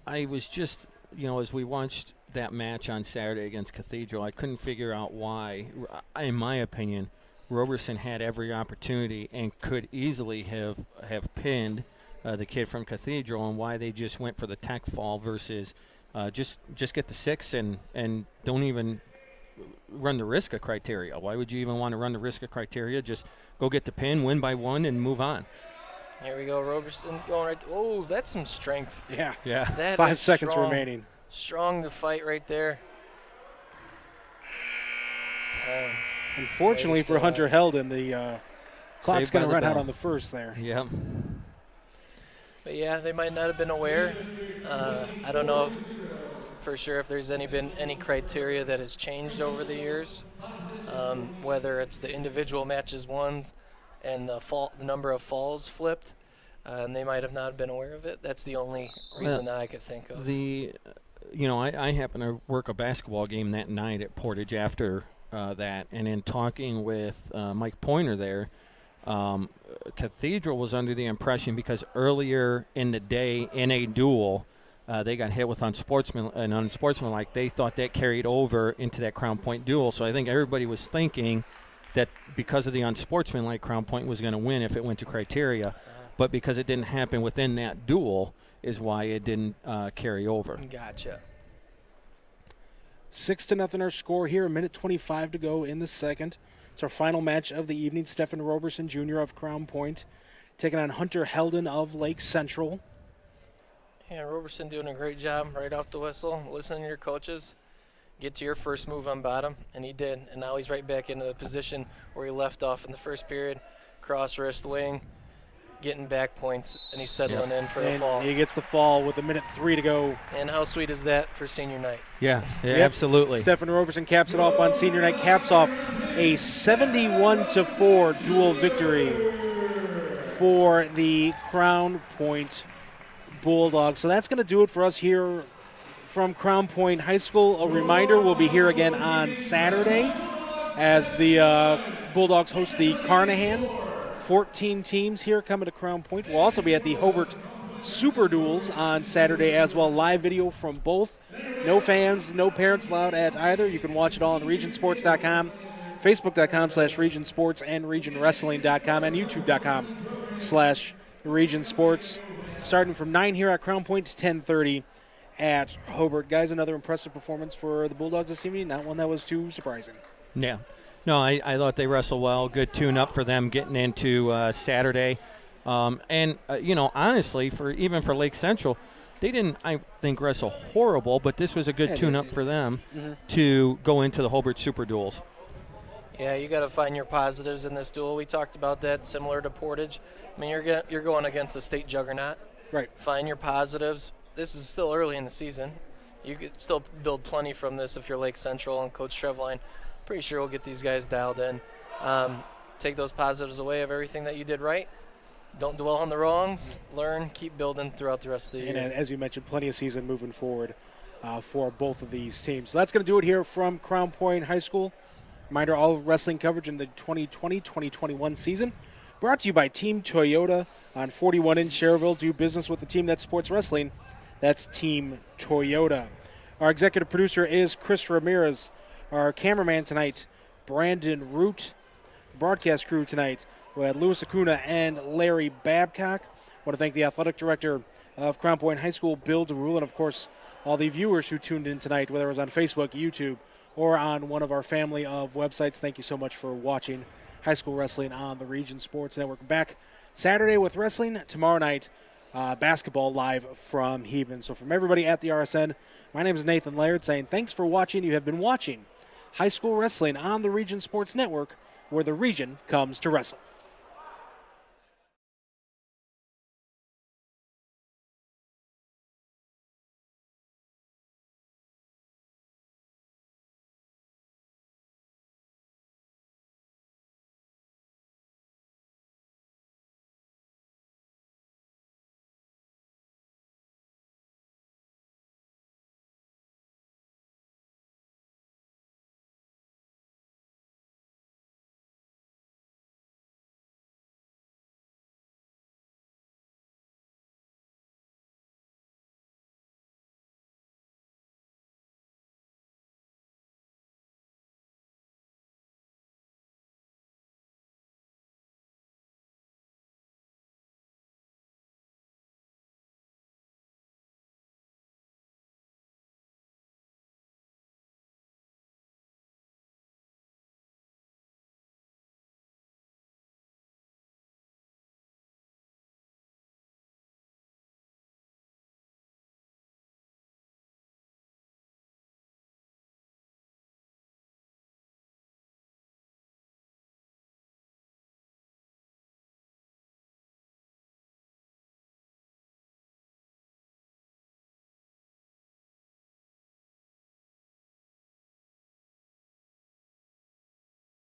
was just, as we watched that match on Saturday against Cathedral, I couldn't figure out why, in my opinion, Roberson had every opportunity and could easily have pinned the kid from Cathedral, and why they just went for the tech fall versus just get the 6 and don't even run the risk of criteria. Why would you even want to run the risk of criteria? Just go get the pin, win by 1, and move on.
Here we go, Roberson going right. Oh, that's some strength.
Yeah.
Yeah.
5 seconds remaining.
Strong to fight right there.
Unfortunately for Hunter Helden, the clock's going to run out on the first there.
Yeah.
But yeah, they might not have been aware. I don't know if for sure if there's been any criteria that has changed over the years, whether it's the individual matches won and the number of falls flipped, and they might have not been aware of it. That's the only reason that I could think of.
I happened to work a basketball game that night at Portage after that, and in talking with Mike Pointer there, Cathedral was under the impression because earlier in the day in a duel, they got hit with unsportsmanlike. They thought that carried over into that Crown Point duel. So I think everybody was thinking that because of the unsportsmanlike, Crown Point was going to win if it went to criteria. But because it didn't happen within that duel is why it didn't carry over.
Gotcha.
6-0 our score here. A minute 25 to go in the second. It's our final match of the evening. Stephen Roberson Jr. of Crown Point taking on Hunter Heldon of Lake Central.
Yeah, Roberson doing a great job right off the whistle. Listening to your coaches. Get to your first move on bottom, and he did. And now he's right back into the position where he left off in the first period. Cross wrist wing, getting back points, and he's settling in for the fall.
He gets the fall with 1:03 to go.
And how sweet is that for senior night?
Yeah, absolutely.
Stephen Roberson caps it off on senior night, caps off a 71-4 dual victory for the Crown Point Bulldogs. So that's going to do it for us here from Crown Point High School. A reminder, we'll be here again on Saturday as the Bulldogs host the Carnahan. 14 teams here coming to Crown Point. We'll also be at the Hobart Super Duels on Saturday as well. Live video from both. No fans, no parents allowed at either. You can watch it all on regionsports.com, facebook.com/regionsports, and regionwrestling.com, and youtube.com/regionsports. Starting from 9 here at Crown Point to 10:30 at Hobart. Guys, another impressive performance for the Bulldogs this evening. Not one that was too surprising.
Yeah. No, I thought they wrestled well. Good tune-up for them getting into Saturday. Honestly, even for Lake Central, they didn't, I think, wrestle horrible, but this was a good tune-up for them to go into the Hobart Super Duels.
Yeah, you got to find your positives in this duel. We talked about that, similar to Portage. I mean, you're going against a state juggernaut.
Right.
Find your positives. This is still early in the season. You could still build plenty from this if you're Lake Central and Coach Trevline. Pretty sure we'll get these guys dialed in. Take those positives away of everything that you did right. Don't dwell on the wrongs. Learn, keep building throughout the rest of the year.
And as you mentioned, plenty of season moving forward for both of these teams. So that's going to do it here from Crown Point High School. Reminder, all wrestling coverage in the 2020-2021 season brought to you by Team Toyota on 41 in Cherville. Do business with the team that supports wrestling. That's Team Toyota. Our executive producer is Chris Ramirez. Our cameraman tonight, Brandon Root. Broadcast crew tonight, we had Louis Acuna and Larry Babcock. I want to thank the athletic director of Crown Point High School, Bill DeRule, and, of course, all the viewers who tuned in tonight, whether it was on Facebook, YouTube, or on one of our family of websites. Thank you so much for watching high school wrestling on the Region Sports Network. Back Saturday with wrestling. Tomorrow night, basketball live from Hebron. So from everybody at the RSN, my name is Nathan Laird saying thanks for watching. You have been watching high school wrestling on the Region Sports Network, where the region comes to wrestle.